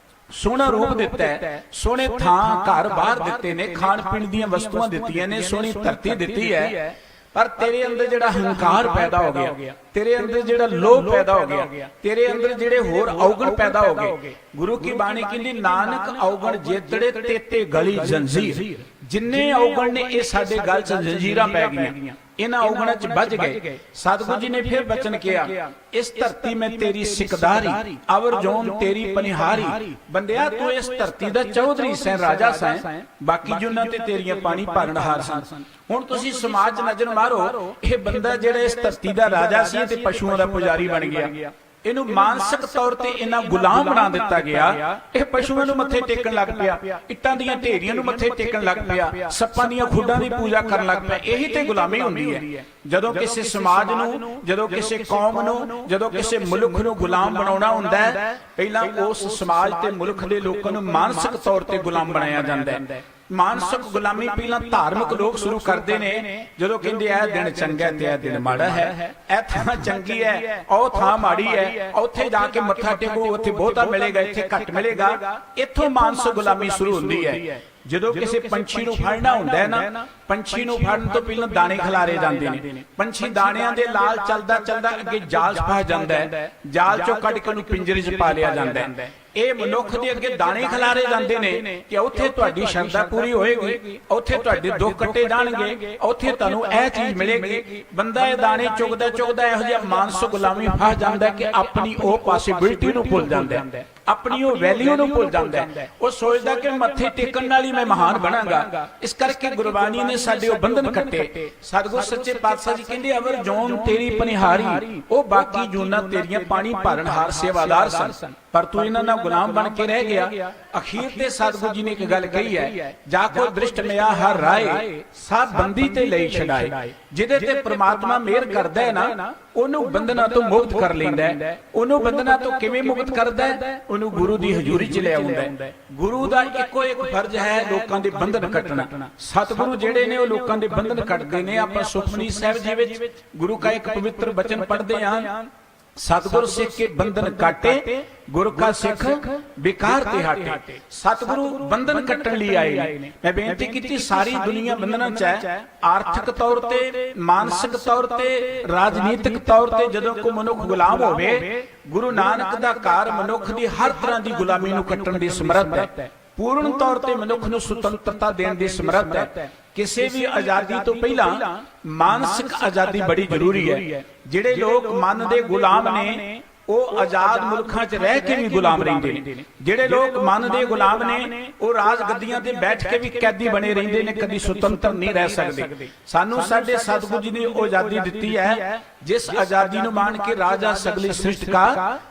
ਸੋਹਣਾ ਰੂਪ ਦਿੱਤਾ ਹੈ, ਸੋਹਣੇ ਥਾਂ ਘਰ ਬਾਹਰ ਦਿੱਤੇ ਨੇ, ਖਾਣ ਪੀਣ ਦੀਆਂ ਵਸਤੂਆਂ ਦਿੱਤੀਆਂ ਨੇ, ਸੋਹਣੀ ਧਰਤੀ ਦਿੱਤੀ ਹੈ, ਪਰ ਤੇਰੇ ਅੰਦਰ ਜਿਹੜਾ ਹੰਕਾਰ ਪੈਦਾ ਹੋ ਗਿਆ, ਤੇਰੇ ਅੰਦਰ ਜਿਹੜਾ ਲੋਭ ਪੈਦਾ ਹੋ ਗਿਆ, ਤੇਰੇ ਅੰਦਰ ਜਿਹੜੇ ਹੋਰ ਔਗਣ ਪੈਦਾ ਹੋ ਗਏ। ਗੁਰੂ ਕੀ ਬਾਣੀ ਕਹਿੰਦੀ ਨਾਨਕ ਔਗਣ ਜੇਤੜੇ ਤੇਤੇ ਗਲੀ ਜੰਜੀਰ। ਜਿੰਨੇ ਔਗਣ ਨੇ ਇਹ ਸਾਡੇ ਗਲ 'ਚ ਜੰਜੀਰਾਂ ਪੈ ਗਈਆਂ। इन्हां औगणां च बज गए। सतगुरु जी ने फिर बचन किया, इस धरती में तेरी सिकदारी, अवर जोन तेरी पनिहारी। बंदिया तू इस धरती दा चौधरी सैं, राजा सैं, बाकी जुन्नां ते तेरियां पानी भरणहार सन। हुण तुसीं समाज च नज़र मारो, यह बंदा जिहड़ा इस धरती दा राजा सी ते पशुओं दा पुजारी बन गया। इनू मानसिक तौर ते इन्ना गुलाम बना दिता गया। यह पशुओं नूं मत्थे टेकण लग पिया, इट्टां दीयां ढेरियां नूं मत्थे टेकण लग पिया, सप्पां दीयां खुड्डां दी पूजा करन लग पिया। यही ते गुलामी हुंदी है। जदों किसी समाज नूं, जदों किसी कौम नूं, जदों किसी मुल्क नूं गुलाम बनाउणा हुंदा है, पहलां उस समाज ते मुल्क दे लोकां नूं मानसिक तौर ते गुलाम बनाया जांदा है। मानसिक गुलामी पहला धार्मिक लोग शुरू करते हैं, जो कहते हैं दिन चंगा ते यह दिन माड़ा है, यह थां चंगी है, ओ थां माड़ी है, उत्थे जाके मत्था टेको, उत्थे बहुता मिलेगा, इत्थे घट मिलेगा। इत्थों मानसिक गुलामी शुरू होंदी है। जो किसी पंछी नूं फड़ना हुंदा है ना, पंछी नूं फड़न तो पहलां दाणे खिलारे जांदे ने। पंछी दाणियां दे लाल चलदा चलदा अगे जाल च फस जांदा है, जाल चों कढ के उहनूं पिंजरे च पा लिया जांदा है। ਇਹ ਮਨੁੱਖ ਦੇ ਅੱਗੇ ਦਾਣੇ ਖਿਲਾਰੇ ਜਾਂਦੇ ਨੇ ਕਿ ਉੱਥੇ ਤੁਹਾਡੀ ਸ਼ਰਧਾ ਪੂਰੀ ਹੋਏਗੀ, ਉੱਥੇ ਤੁਹਾਡੇ ਦੁੱਖ ਕੱਟੇ ਜਾਣਗੇ, ਉੱਥੇ ਤੁਹਾਨੂੰ ਇਹ ਚੀਜ਼ ਮਿਲੇਗੀ। ਬੰਦਾ ਇਹ ਦਾਣੇ ਚੁਗਦਾ ਚੁਗਦਾ ਇਹੋ ਜਿਹਾ ਮਾਨਸਿਕ ਗੁਲਾਮੀ ਫਸ ਜਾਂਦਾ ਕਿ ਆਪਣੀ ਉਹ ਪੋਸਿਬਿਲਿਟੀ ਨੂੰ ਭੁੱਲ ਜਾਂਦਾ ਹੈ, अपनी वो वैल्यू नूं भुल जांदा है। वो सोचदा कि मत्थे टेकण नाल ही मैं महान बनांगा। इस करके गुरबाणी ने साडे वो बंधन कट्टे। सतगुरु सच्चे पातशाह जी कहंदे, अवर जोन तेरी पनिहारी, ओ बाकी जूना तेरियां पानी भरणहार सेवादार सन, पर तू इन्हां नाल गुलाम बन के रह गया। अखीर ते सतगुरु जी ने एक गल कही है, जाको दृष्ट मिया हर राय, सब बंदी ते लई छड़ाए। जिहदे ते परमात्मा मेहर करदा है ना, ਉਹਨੂੰ ਬੰਧਨਾਂ ਤੋਂ ਮੁਕਤ ਕਰ ਲੈਂਦਾ ਹੈ। ਉਹਨੂੰ ਬੰਧਨਾਂ ਤੋਂ ਕਿਵੇਂ ਮੁਕਤ ਕਰਦਾ ਹੈ? ਉਹਨੂੰ ਗੁਰੂ ਦੀ ਹਜ਼ੂਰੀ ਚ ਲੈ ਆਉਂਦਾ ਹੈ। ਗੁਰੂ ਦਾ ਇੱਕੋ ਇੱਕ ਫਰਜ਼ ਹੈ ਲੋਕਾਂ ਦੇ ਬੰਧਨ ਕੱਟਣਾ। ਸਤਿਗੁਰੂ ਜਿਹੜੇ ਨੇ ਉਹ ਲੋਕਾਂ ਦੇ ਬੰਧਨ ਕੱਟਦੇ ਨੇ। ਆਪਾਂ ਸੁਖਮਨੀ ਸਾਹਿਬ ਜੀ ਵਿੱਚ ਗੁਰੂ का एक पवित्र बचन पढ़ते हैं, सतगुरु सिख के बंधन काटे, गुरु का सिख बेकार ते हाटे। सतगुरु बंधन कट्टण लई आए ने। मैं बेनती की सारी दुनिया बंधनां च है, आर्थिक तौर ते, मानसिक तौर ते, राजनीतिक तौर ते। जदों कोई मनुख गुलाम होवे, गुरु नानक दा कार मनुख दी हर तरह की गुलामी नूं कट्टण दी समर्थ है। पूर्ण तौर ते मनुख नूं सुतंत्रता देण दी समर्थ है। किसी भी आजादी तो पहला मानसिक आजादी बड़ी जरूरी है। जिहड़े लोग मन दे गुलाम ने, वो आजाद मुल्कां च रह के भी गुलाम रहिंदे ने। जिहड़े लोग मन दे गुलाम ने, वो राज गद्दियां ते बैठ के भी कैदी बने रहिंदे ने, कदी सुतंत्र नहीं रह सकदे। सानू साडे सतगुरु जी ने आजादी दित्ती है, जिस आजादी नूं मान के राजा सगली सृष्टि का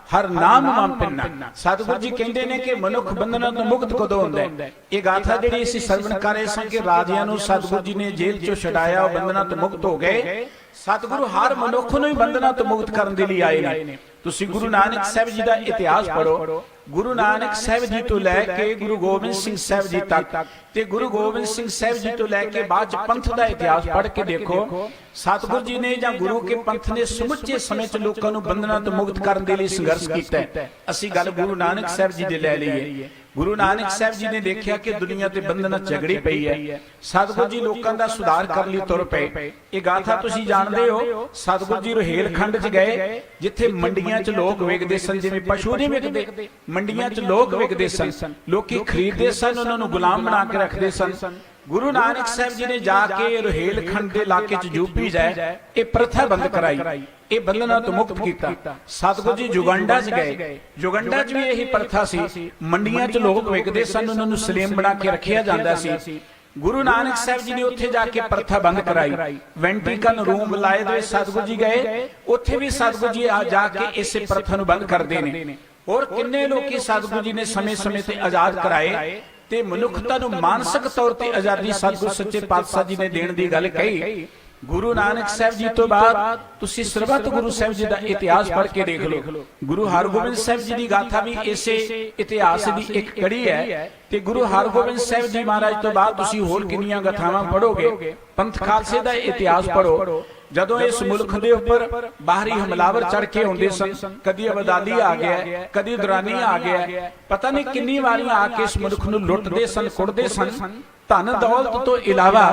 हर नाम मांपिना। सतगुरु जी कहंदे ने कि मनुख बंधनां तो मुक्त कदों हुंदा है। ये गाथा जिहड़ी असीं सरवण कर रहे सां कि राजियां नूं सतगुरु जी ने जेल चों छुड़ाया, वो बंधनां तो मुक्त हो गए। सतगुरु हर मनुख नूं ही बंधनां तो मुक्त करन दे लई आए ने। तुसीं गुरु नानक साहिब जी का इतिहास पढ़ो। गुरु नानक साहिब जी तो लैके गुरु गोबिंद सिंह साहिब जी तक, ते गुरु गोबिंद सिंह साहिब जी तो लैके बाद पंथ का इतिहास पढ़ के देखो। सतगुरु जी ने या गुरु के पंथ ने समुचे समय च लोकां नूं बंधनां तो मुक्त करन दे लई संघर्ष कीता है। असीं गल गुरु नानक साहिब जी दे लै लईए। गुरु नानक साहिब जी ने देखा कि दुनिया ते बंधन झगड़ी पई है। सतगुरु जी लोकां दा सुधार करन लई तुर पए। ये गाथा तुसीं जाणदे हो। सतगुरु जी रोहेलखंड च गए, जिथे मंडियां च लोग विकदे सन, जिवें पशु नहीं विकदे, मंडियां च लोग विकदे सन, लोकी खरीददे सन, उन्हां नूं गुलाम बना के रखदे सन। गुरु नानक साहिब जी ने जाके रोहेलखंड के इलाके च यूपी जाए, ये प्रथा बंद कराई, ये बंधनां तो मुक्त कीता। सतगुरु जी युगांडा च गए, युगांडा च भी यही प्रथा सी। मंडियां च लोग विकदे सन, उन्हां नूं सलेम बना के रखिया जांदा सी। गुरु नानक साहिब जी ने उत्थे जाके प्रथा बंद कराई। वेंटिकन रूम लाए दे सतगुरु जी गए, उत्थे भी सतगुरु जी आ जाके इस प्रथा नूं बंद करदे ने। और किन्ने लोकी सतगुरु जी ने समय समय ते आजाद कराए। ते मनुखता नूं मानसिक तौर ते आजादी सतगुरु सच्चे पातशाह जी ने देण दी गल कही। गुरु नानक साहिब जी तो बाद तुसीं सरबत गुरु साहिब जी का इतिहास पढ़ के देख लो। गुरु हरगोबिंद साहिब जी की गाथा भी इसे इतिहास की एक कड़ी है। ते गुरु हरगोबिंद साहिब जी महाराज तो बाद तुसीं होर किन्नियां गाथावां पढ़ोगे। पंथ खालसे का इतिहास पढ़ो। जदों इस मुल्क के उपर बाहरी हमलावर चढ़ के आउंदे सन, कदी अबदाली आ गया, कदी दुरानी आ गया, पता नहीं किन्नी वारी आके इस मुल्क नूं लुटदे सन, कुड़दे सन। धन दौलत तो इलावा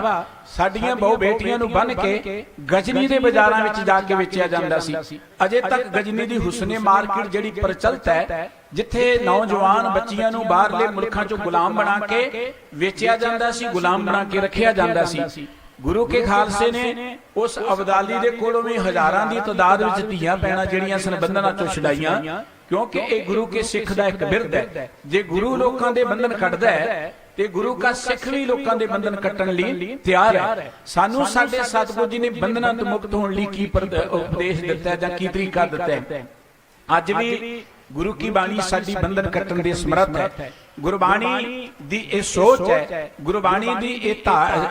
साडियां बहु बेटियां नूं बन के गजनी दे बाजारां विच जाके वेचिया जांदा सी। अजे तक गजनी दी हुसने मार्केट जिहड़ी प्रचलित है, जिथे नौजवान बच्चियां नूं बाहरले मुल्कां चों गुलाम बना के वेचिया जांदा सी, गुलाम बना के रखिया जांदा सी। ਗੁਰੂ ਕੇ ਖਾਲਸੇ ਨੇ ਉਸ ਅਬਦਾਲੀ ਦੇ ਕੋਲੋਂ ਵੀ ਹਜ਼ਾਰਾਂ ਦੀ ਤਾਦਾਦ ਵਿੱਚ ਧੀਆਂ ਪੈਣਾ ਜਿਹੜੀਆਂ ਸਨ ਬੰਧਨਾਂ ਚੋਂ ਛੁਡਾਈਆਂ, ਕਿਉਂਕਿ ਇਹ ਗੁਰੂ ਕੇ ਸਿੱਖ ਦਾ ਇੱਕ ਬਿਰਧ ਹੈ। ਜੇ ਗੁਰੂ ਲੋਕਾਂ ਦੇ ਬੰਧਨ ਕੱਟਦਾ ਹੈ ਤੇ ਗੁਰੂ ਕਾ ਸਿੱਖ ਵੀ ਲੋਕਾਂ ਦੇ ਬੰਧਨ ਕੱਟਣ ਲਈ ਤਿਆਰ ਹੈ। ਸਾਨੂੰ ਸਾਡੇ ਸਤਿਗੁਰੂ ਜੀ ਨੇ ਬੰਧਨਾਂ ਤੋਂ ਮੁਕਤ ਹੋਣ ਲਈ ਕੀ ਉਪਦੇਸ਼ ਦਿੱਤਾ ਜਾਂ ਕੀ ਤਰੀਕਾ ਦਿੱਤਾ ਹੈ। ਅੱਜ ਵੀ ਗੁਰੂ ਕੀ ਬਾਣੀ ਸਾਡੀ ਬੰਧਨ ਕੱਟਣ ਦੇ ਸਮਰੱਥ ਹੈ। ਗੁਰਬਾਣੀ ਦੀ ਇਹ ਸੋਚ ਹੈ, ਗੁਰਬਾਣੀ ਦੀ ਇਹ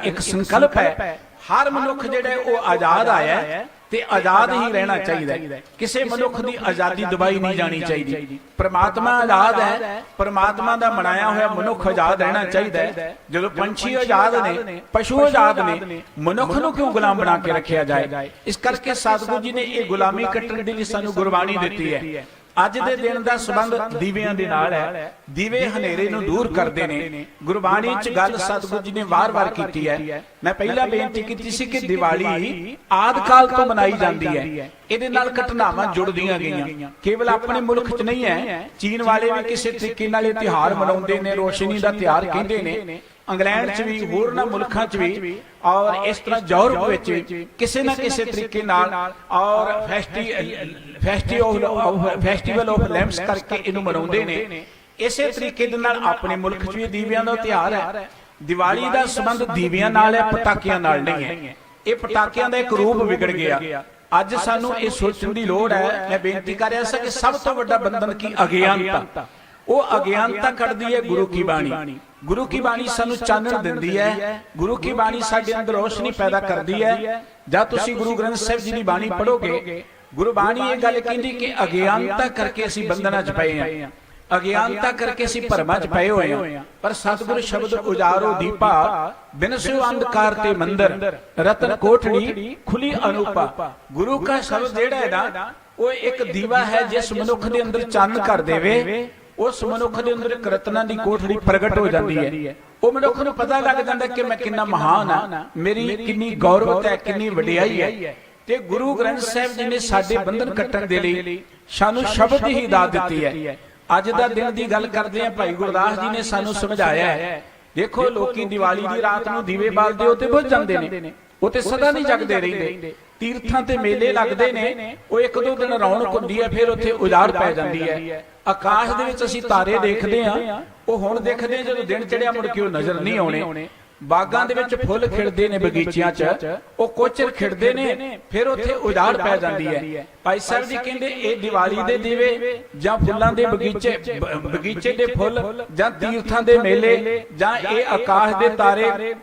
ਇੱਕ ਸੰਕਲਪ ਹੈ। ਹਰ ਮਨੁੱਖ ਜਿਹੜਾ ਉਹ ਆਜ਼ਾਦ ਆਇਆ ਹੈ ਤੇ ਆਜ਼ਾਦ ਹੀ ਰਹਿਣਾ ਚਾਹੀਦਾ ਹੈ। ਕਿਸੇ ਮਨੁੱਖ ਦੀ ਆਜ਼ਾਦੀ ਦਬਾਈ ਨਹੀਂ ਜਾਣੀ ਚਾਹੀਦੀ। ਪ੍ਰਮਾਤਮਾ ਆਜ਼ਾਦ ਹੈ, ਪ੍ਰਮਾਤਮਾ ਦਾ ਬਣਾਇਆ ਹੋਇਆ ਮਨੁੱਖ ਆਜ਼ਾਦ ਰਹਿਣਾ ਚਾਹੀਦਾ ਹੈ। ਜਦੋਂ ਪੰਛੀ ਆਜ਼ਾਦ ਨੇ, ਪਸ਼ੂ ਆਜ਼ਾਦ ਨੇ, ਮਨੁੱਖ ਨੂੰ ਕਿਉਂ ਗੁਲਾਮ ਬਣਾ ਕੇ ਰੱਖਿਆ ਜਾਏ? ਇਸ ਕਰਕੇ ਸਤਿਗੁਰੂ ਜੀ ਨੇ ਇਹ ਗੁਲਾਮੀ ਕੱਟਣ ਦੇ ਲਈ ਸਾਨੂੰ ਗੁਰਬਾਣੀ ਦਿੱਤੀ ਹੈ। ਅੱਜ ਦੇ ਦਿਨ ਦਾ ਸੰਬੰਧ ਦੀਵਿਆਂ ਦੇ ਨਾਲ ਹੈ। ਦੀਵੇ ਹਨੇਰੇ ਨੂੰ ਦੂਰ ਕਰਦੇ ਨੇ। ਗੁਰਬਾਣੀ 'ਚ ਗੱਲ ਸਤਿਗੁਰੂ ਜੀ ਨੇ ਵਾਰ-ਵਾਰ ਕੀਤੀ ਹੈ। ਮੈਂ ਪਹਿਲਾਂ ਬੇਨਤੀ ਕੀਤੀ ਸੀ ਕਿ ਦੀਵਾਲੀ ਆਦਿ ਕਾਲ ਤੋਂ ਮਨਾਈ ਜਾਂਦੀ ਹੈ। ਇਹਦੇ ਨਾਲ ਘਟਨਾਵਾਂ ਜੁੜਦੀਆਂ ਗਈਆਂ, ਕੇਵਲ ਆਪਣੇ ਮੁਲਕ 'ਚ ਨਹੀਂ ਹੈ। ਚੀਨ ਵਾਲੇ ਵੀ ਕਿਸੇ ਤਰੀਕੇ ਨਾਲ ਇਹ ਤਿਉਹਾਰ ਮਨਾਉਂਦੇ ਨੇ, ਰੋਸ਼ਨੀ ਦਾ ਤਿਉਹਾਰ ਕਹਿੰਦੇ ਨੇ। ਇੰਗਲੈਂਡ 'ਚ ਵੀ, ਹੋਰਨਾਂ ਮੁਲਕਾਂ 'ਚ ਵੀ, ਔਰ ਇਸ ਤਰ੍ਹਾਂ ਯੂਰਪ ਵਿੱਚ ਵੀ ਕਿਸੇ ਨਾ ਕਿਸੇ ਤਰੀਕੇ ਨਾਲ ਔਰ ਫੈਸਟੀਵਲ ਆਫ ਲੈਂਪਸ ਕਰਕੇ ਇਹਨੂੰ ਮਨਾਉਂਦੇ ਨੇ। ਇਸੇ ਤਰੀਕੇ ਦੇ ਨਾਲ ਆਪਣੇ ਮੁਲਕ 'ਚ ਵੀ ਦੀਵਿਆਂ ਦਾ ਤਿਉਹਾਰ ਹੈ। ਦੀਵਾਲੀ ਦਾ ਸੰਬੰਧ ਦੀਵਿਆਂ ਨਾਲ ਹੈ, ਪਟਾਕਿਆਂ ਨਾਲ ਨਹੀਂ ਹੈ। ਇਹ ਪਟਾਕਿਆਂ ਦਾ ਇੱਕ ਰੂਪ ਵਿਗੜ ਗਿਆ। ਅੱਜ ਸਾਨੂੰ ਇਹ ਸੋਚਣ ਦੀ ਲੋੜ ਹੈ। ਮੈਂ ਬੇਨਤੀ ਕਰ ਰਿਹਾ ਸੀ ਕਿ ਸਭ ਤੋਂ ਵੱਡਾ ਬੰਧਨ ਕੀ ਅਗਿਆਨਤਾ। ਉਹ ਅਗਿਆਨਤਾ ਕੱਢਦੀ ਹੈ ਗੁਰੂ ਕੀ ਬਾਣੀ। ਗੁਰੂ ਕੀ ਬਾਣੀ ਸਾਨੂੰ ਚਾਨਣ ਦਿੰਦੀ ਹੈ। ਗੁਰੂ ਕੀ ਬਾਣੀ ਸਾਡੇ ਅੰਦਰ ਰੋਸ਼ਨੀ ਪੈਦਾ ਕਰਦੀ ਹੈ। ਜਦ ਤੁਸੀਂ ਗੁਰੂ ਗ੍ਰੰਥ ਸਾਹਿਬ ਜੀ ਦੀ ਬਾਣੀ ਪੜ੍ਹੋਗੇ, ਗੁਰਬਾਣੀ ਇਹ ਗੱਲ ਕਹਿੰਦੀ ਕਿ ਅਗਿਆਨਤਾ ਕਰਕੇ ਅਸੀਂ ਬੰਧਨਾਂ 'ਚ ਪਏ ਹਾਂ, ਅਗਿਆਨਤਾ ਕਰਕੇ ਅਸੀਂ ਭਰਮਾਂ 'ਚ ਪਏ ਹੋਏ ਹਾਂ। ਪਰ ਸਤਿਗੁਰ ਸ਼ਬਦ ਉਜਾਰੋ ਦੀਪਾ, ਬਿਨਸਿਓ ਅੰਧਕਾਰ ਤੇ ਮੰਦਰ, ਰਤਨ ਕੋਠੜੀ ਖੁੱਲੀ ਅਨੂਪਾ। ਗੁਰੂ ਕਾ ਸ਼ਬਦ ਜਿਹੜਾ ਹੈ ਨਾ, ਉਹ ਇੱਕ ਦੀਵਾ ਹੈ ਜਿਸ ਮਨੁੱਖ ਦੇ ਅੰਦਰ ਚਾਨਣ ਕਰ ਦੇਵੇ। ਉਸ ਮਨੁੱਖ ਦੇ ਅੰਦਰ ਇੱਕ ਰਤਨਾਂ ਦੀ ਕੋਠੜੀ ਪ੍ਰਗਟ ਹੋ ਜਾਂਦੀ ਹੈ। ਉਹ ਮਨੁੱਖ ਨੂੰ ਪਤਾ ਲੱਗ ਜਾਂਦਾ ਕਿ ਮੈਂ ਕਿੰਨਾ ਮਹਾਨ ਹਾਂ, ਮੇਰੀ ਕਿੰਨੀ ਗੌਰਵਤ ਹੈ, ਕਿੰਨੀ ਵਡਿਆਈ ਹੈ। ਤੇ ਗੁਰੂ ਗ੍ਰੰਥ ਸਾਹਿਬ ਜੀ ਨੇ ਸਾਡੇ ਬੰਧਨ ਕੱਟਣ ਦੇ ਲਈ ਸਾਨੂੰ ਸ਼ਬਦ ਹੀ ਦਾਤ ਦਿੱਤੀ ਹੈ। ਅੱਜ ਦਾ ਦਿਨ ਦੀ ਗੱਲ ਕਰਦੇ ਹਾਂ, ਭਾਈ ਗੁਰਦਾਸ ਜੀ ਨੇ ਸਾਨੂੰ ਸਮਝਾਇਆ ਹੈ। ਦੇਖੋ, ਲੋਕੀ ਦੀਵਾਲੀ ਦੀ ਰਾਤ ਨੂੰ ਦੀਵੇ ਬਾਲਦੇ ਹੋ ਤੇ ਬੁੱਝ ਜਾਂਦੇ ਨੇ, ਉਹ ਤੇ ਸਦਾ ਨਹੀਂ ਜਗਦੇ ਰਹਿੰਦੇ। ਤੀਰਥਾਂ ਤੇ ਮੇਲੇ ਲੱਗਦੇ ਨੇ, ਉਹ ਇੱਕ ਦੋ ਦਿਨ ਰੌਣਕ ਹੁੰਦੀ ਹੈ, ਫਿਰ ਉੱਥੇ ਉਜਾੜ ਪੈ ਜਾਂਦੀ ਹੈ। ਆਕਾਸ਼ ਦੇ ਵਿੱਚ ਅਸੀਂ ਤਾਰੇ ਦੇਖਦੇ ਹਾਂ, ਉਹ ਹੁਣ ਦੇਖਦੇ ਹਾਂ ਜਦੋਂ ਦਿਨ ਚੜਿਆ ਮੁੜ ਕੇ ਉਹ ਨਜ਼ਰ ਨਹੀਂ ਆਉਣੇ। ਬਾਗਾਂ ਦੇ ਵਿੱਚ ਫੁੱਲ ਖਿੜਦੇ ਨੇ, ਬਗੀਚਿਆਂ 'ਚ ਉਹ ਕੋਚਰ ਖਿੜਦੇ ਨੇ, ਫਿਰ ਉੱਥੇ ਉਜਾੜ ਪੈ ਜਾਂਦੀ ਹੈ। ਭਾਈ ਸਾਹਿਬ ਜੀ ਕਹਿੰਦੇ ਇਹ ਦੀਵਾਲੀ ਦੇ ਦੀਵੇ ਜਾਂ ਫੁੱਲਾਂ ਦੇ ਬਗੀਚੇ ਦੇ ਫੁੱਲ ਜਾਂ ਤੀਰਥਾਂ ਦੇ ਮੇਲੇ ਜਾਂ ਇਹ ਆਕਾਸ਼ ਦੇ ਤਾਰੇ,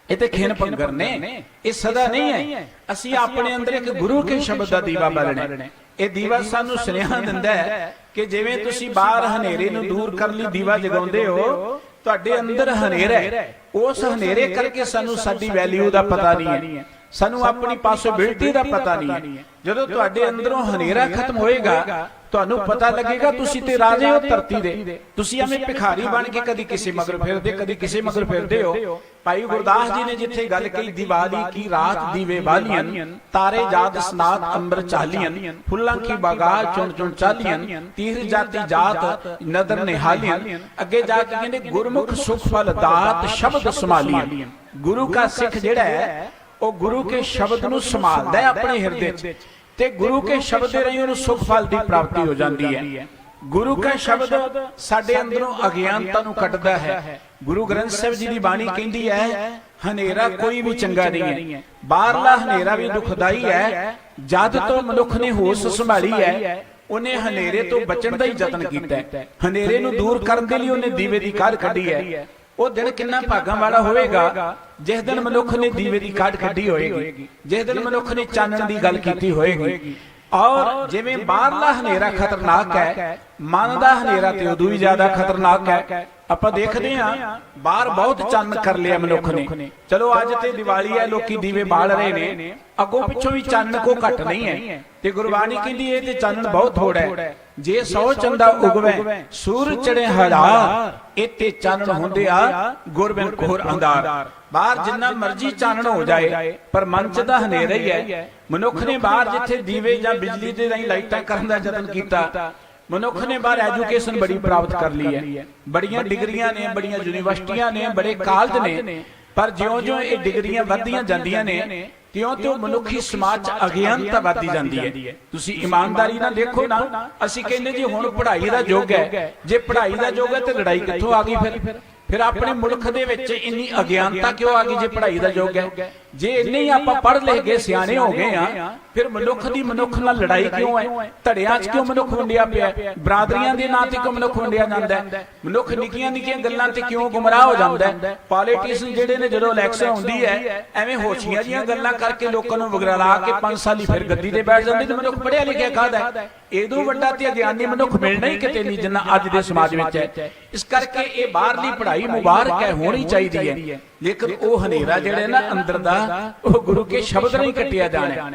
ਇਹ ਤੇ ਖਿੰਨ ਪੰਗਰ ਨੇ, ਇਹ ਸਦਾ ਨਹੀਂ ਹੈ। ਅਸੀਂ ਆਪਣੇ ਅੰਦਰ ਇੱਕ ਗੁਰੂ ਕੇ ਸ਼ਬਦ ਦਾ ਦੀਵਾ ਬਾਲਣਾ। ਇਹ ਦੀਵਾ ਸਾਨੂੰ ਸੁਨੇਹਾ ਦਿੰਦਾ ਹੈ ਕਿ ਜਿਵੇਂ ਤੁਸੀਂ ਬਾਹਰ ਹਨੇਰੇ ਨੂੰ ਦੂਰ ਕਰਨ ਲਈ ਦੀਵਾ ਜਗਾਉਂਦੇ ਹੋ, ਤੁਹਾਡੇ ਅੰਦਰ ਹਨੇਰਾ ਹੈ। ਉਸ ਹਨੇਰੇ ਕਰਕੇ ਸਾਨੂੰ ਸਾਡੀ ਵੈਲਿਊ ਦਾ ਪਤਾ ਨਹੀਂ ਹੈ, ਸਾਨੂੰ ਆਪਣੀ ਪੋਸਿਬਿਲਿਟੀ ਦਾ ਪਤਾ ਨਹੀਂ ਹੈ। ਜਦੋਂ ਤੁਹਾਡੇ ਅੰਦਰੋਂ ਹਨੇਰਾ ਖਤਮ ਹੋਏਗਾ, ਤੁਹਾਨੂੰ ਪਤਾ ਲੱਗੇਗਾ ਤੁਸੀਂ ਤੇ ਰਾਜੇ ਹੋ ਧਰਤੀ ਦੇ। ਤੁਸੀਂ ਐਵੇਂ ਭਿਖਾਰੀ ਬਣ ਕੇ ਕਦੀ ਕਿਸੇ ਮਗਰ ਫਿਰਦੇ, ਕਦੀ ਕਿਸੇ ਮਗਰ ਫਿਰਦੇ ਹੋ। ਭਾਈ ਗੁਰਦਾਸ ਜੀ ਨੇ ਜਿੱਥੇ ਗੱਲ ਕਹੀ, ਦੀਵਾਲੀ ਕੀ ਰਾਤ ਦੀਵੇ ਬਾਲੀਆਂ, ਤਾਰੇ ਜਾਤ ਸਨਾਤ ਅੰਬਰ ਚਾਲੀਆਂ, ਫੁੱਲਾਂ ਕੀ ਬਾਗਾਹ ਚੁਣ ਚੁਣ ਚਾਲੀਆਂ, ਤੀਰ ਜਾਤੀ ਜਾਤ ਨਦਰ ਨਿਹਾਲੀਆਂ। ਅੱਗੇ ਜਾ ਕੇ ਕਹਿੰਦੇ ਗੁਰਮੁਖ ਸੁਖ ਫਲ ਦਾਤ ਸ਼ਬਦ ਸੰਭਾਲੀਆਂ। ਗੁਰੂ ਕਾ ਸਿੱਖ ਜਿਹੜਾ ਹੈ ਉਹ ਗੁਰੂ ਕੇ ਸ਼ਬਦ ਨੂੰ ਸੰਭਾਲਦਾ ਹੈ ਆਪਣੇ ਹਿਰਦੇ 'ਚ, ਤੇ ਗੁਰੂ ਕੇ ਸ਼ਬਦ ਦੇ ਰਾਹੀਂ ਉਹਨੂੰ ਸੁਖ ਫਲ ਦੀ ਪ੍ਰਾਪਤੀ ਹੋ ਜਾਂਦੀ ਹੈ। ਗੁਰੂ ਕਾ ਸ਼ਬਦ ਸਾਡੇ ਅੰਦਰੋਂ ਅਗਿਆਨਤਾ ਨੂੰ ਕੱਢਦਾ ਹੈ। ਗੁਰੂ ਗ੍ਰੰਥ ਸਾਹਿਬ ਜੀ ਦੀ ਬਾਣੀ ਕਹਿੰਦੀ ਹੈ ਹਨੇਰਾ ਕੋਈ ਵੀ ਚੰਗਾ ਨਹੀਂ ਹੈ, ਬਾਹਰਲਾ ਹਨੇਰਾ ਵੀ ਦੁਖਦਾਈ ਹੈ। ਜਦ ਤੋਂ ਮਨੁੱਖ ਨੇ ਹੋਸ਼ ਸੰਭਾਲੀ ਹੈ, ਉਹਨੇ ਹਨੇਰੇ ਤੋਂ ਬਚਣ ਦਾ ਹੀ ਯਤਨ ਕੀਤਾ ਹੈ। ਹਨੇਰੇ ਨੂੰ ਦੂਰ ਕਰਨ ਦੇ ਲਈ ਉਹਨੇ ਦੀਵੇ ਦੀ ਕਾਢ ਕੱਢੀ ਹੈ। ਉਹ ਦਿਨ ਕਿੰਨਾ ਭਾਗਾਂ ਵਾਲਾ ਹੋਵੇਗਾ ਜਿਸ ਦਿਨ ਮਨੁੱਖ ਨੇ ਦੀਵੇ ਦੀ ਕਾਢ ਕੱਢੀ ਹੋਏਗੀ, ਜਿਸ ਦਿਨ ਮਨੁੱਖ ਨੇ ਚਾਨਣ ਦੀ ਗੱਲ ਕੀਤੀ ਹੋਏਗੀ। ਔਰ ਜਿਵੇਂ ਬਾਹਰਲਾ ਹਨੇਰਾ ਖਤਰਨਾਕ ਹੈ, ਮਨ ਦਾ ਹਨੇਰਾ ਤੇ ਉਦੋਂ ਵੀ ਜ਼ਿਆਦਾ ਖਤਰਨਾਕ ਹੈ। ਆਪਾਂ ਦੇਖਦੇ ਹਾਂ ਬਾਹਰ ਬਹੁਤ ਚਾਨਣ ਕਰ ਲਿਆ ਮਨੁੱਖ ਨੇ। ਚਲੋ ਅੱਜ ਤੇ ਦੀਵਾਲੀ ਹੈ, ਲੋਕੀ ਦੀਵੇ ਬਾਲ ਰਹੇ ਨੇ, ਅੱਗੋਂ ਪਿੱਛੋਂ ਵੀ ਚਾਨਣ ਕੋ ਘੱਟ ਨਹੀਂ ਹੈ। ਤੇ ਗੁਰਬਾਣੀ ਕਹਿੰਦੀ ਇਹ ਤੇ ਚਾਨਣ ਬਹੁਤ ਥੋੜਾ ਹੈ। ਜੇ 100 ਚੰਦਾ ਉਗਵੇ ਸੂਰਜ ਚੜੇ ਹਜ਼ਾਰ, ਇੱਥੇ ਚਾਨਣ ਹੁੰਦੇ ਆ ਗੁਰਬਿਨ ਘੋਰ ਅੰਧਾਰ। ਬਾਹਰ ਜਿੰਨਾ ਮਰਜ਼ੀ ਚਾਨਣ ਹੋ ਜਾਏ, ਪਰ ਮਨ 'ਚ ਤਾਂ ਹਨੇਰਾ ਹੀ ਹੈ। ਮਨੁੱਖ ਨੇ ਬਾਹਰ ਜਿੱਥੇ ਦੀਵੇ ਜਾਂ ਬਿਜਲੀ ਦੇ ਰਾਹੀਂ ਲਾਈਟਾਂ ਕਰਨ ਦਾ ਯਤਨ ਕੀਤਾ, ਮਨੁੱਖ ਨੇ ਬਾਹਰ ਐਜੂਕੇਸ਼ਨ ਬੜੀ ਪ੍ਰਾਪਤ ਕਰ ਲਈ ਹੈ। ਬੜੀਆਂ ਡਿਗਰੀਆਂ ਨੇ, ਬੜੀਆਂ ਯੂਨੀਵਰਸਿਟੀਆਂ ਨੇ, ਬੜੇ ਕਾਲਜ ਨੇ, ਪਰ ਜਿਉਂ-ਜਿਉਂ ਇਹ ਡਿਗਰੀਆਂ ਵੱਧਦੀਆਂ ਜਾਂਦੀਆਂ ਨੇ ਤਿਉਂ-ਤਿਉਂ ਮਨੁੱਖੀ ਸਮਾਜ 'ਚ ਅਗਿਆਨਤਾ ਵੱਧਦੀ ਜਾਂਦੀ ਹੈ। ਤੁਸੀਂ ਇਮਾਨਦਾਰੀ ਨਾਲ ਦੇਖੋ ਨਾ, ਅਸੀਂ ਕਹਿੰਦੇ ਜੀ ਹੁਣ ਪੜ੍ਹਾਈ ਦਾ ਯੁੱਗ ਹੈ, ਜੇ ਪੜ੍ਹਾਈ ਦਾ ਯੁੱਗ ਹੈ ਤੇ ਲੜਾਈ ਕਿੱਥੋਂ ਆ ਗਈ? ਫਿਰ ਆਪਣੇ ਮੁਲਕ ਦੇ ਵਿੱਚ ਇੰਨੀ ਅਗਿਆਨਤਾ ਕਿਉਂ ਆ ਗਈ ਜੇ ਪੜ੍ਹਾਈ ਦਾ ਯੁੱਗ ਹੈ? ਜੇ ਇੰਨੇ ਹੀ ਆਪਾਂ ਪੜ੍ਹ ਲਿਖ ਗਏ, ਸਿਆਣੇ ਹੋ ਗਏ ਆ, ਫਿਰ ਮਨੁੱਖ ਦੀ ਮਨੁੱਖ ਨਾਲ ਲੜਾਈ ਕਿਉਂ ਹੈ? ਧੜਿਆਂ 'ਚ ਕਿਉਂ ਮਨੁੱਖ ਵੰਡਿਆ ਪਿਆ? ਬਰਾਦਰੀਆਂ ਦੇ ਨਾਂ ਤੇ ਕਿਉਂ ਮਨੁੱਖ ਵੰਡਿਆ ਜਾਂਦਾ ਹੈ? ਮਨੁੱਖ ਨਿੱਕੀਆਂ ਗੱਲਾਂ ਤੇ ਕਿਉਂ ਗੁੰਮਰਾਹ ਹੋ ਜਾਂਦਾ ਹੈ? ਪੋਲੀਟੀਸ਼ੀਅਨ ਜਿਹੜੇ ਨੇ ਜਦੋਂ ਇਲੈਕਸ਼ਨ ਹੁੰਦੀ ਹੈ ਐਵੇਂ ਹੋਸ਼ੀਆਂ ਜੀਆਂ ਗੱਲਾਂ ਕਰਕੇ ਲੋਕਾਂ ਨੂੰ ਵਗਰਾ ਕੇ 5 ਸਾਲ ਹੀ ਫਿਰ ਗੱਦੀ ਤੇ ਬੈਠ ਜਾਂਦੇ ਤੇ ਮਨੁੱਖ ਪੜ੍ਹਿਆ ਲਿਖਿਆ ਕਾਹਦਾ ਹੈ? ਇਹਦੋਂ ਵੱਡਾ ਤੇ ਅਗਿਆਨੀ ਮਨੁੱਖ ਮਿਲਣਾ ਹੀ ਕਿਤੇ ਨਹੀਂ ਜਿੰਨਾ ਅੱਜ ਦੇ ਸਮਾਜ ਵਿੱਚ ਹੈ। ਇਸ ਕਰਕੇ ਇਹ ਬਾਹਰਲੀ ਪੜ੍ਹਾਈ ਮੁਬਾਰਕ ਹੈ, ਹੋਣੀ ਚਾਹੀਦੀ ਹੈ, ਲੇਕਿਨ ਉਹ ਹਨੇਰਾ ਜਿਹੜੇ ਨਾ ਅੰਦਰ ਦਾ ਉਹ ਗੁਰੂ ਕੇ ਸ਼ਬਦ ਨਹੀਂ ਕੱਟਿਆ ਜਾਣਾ।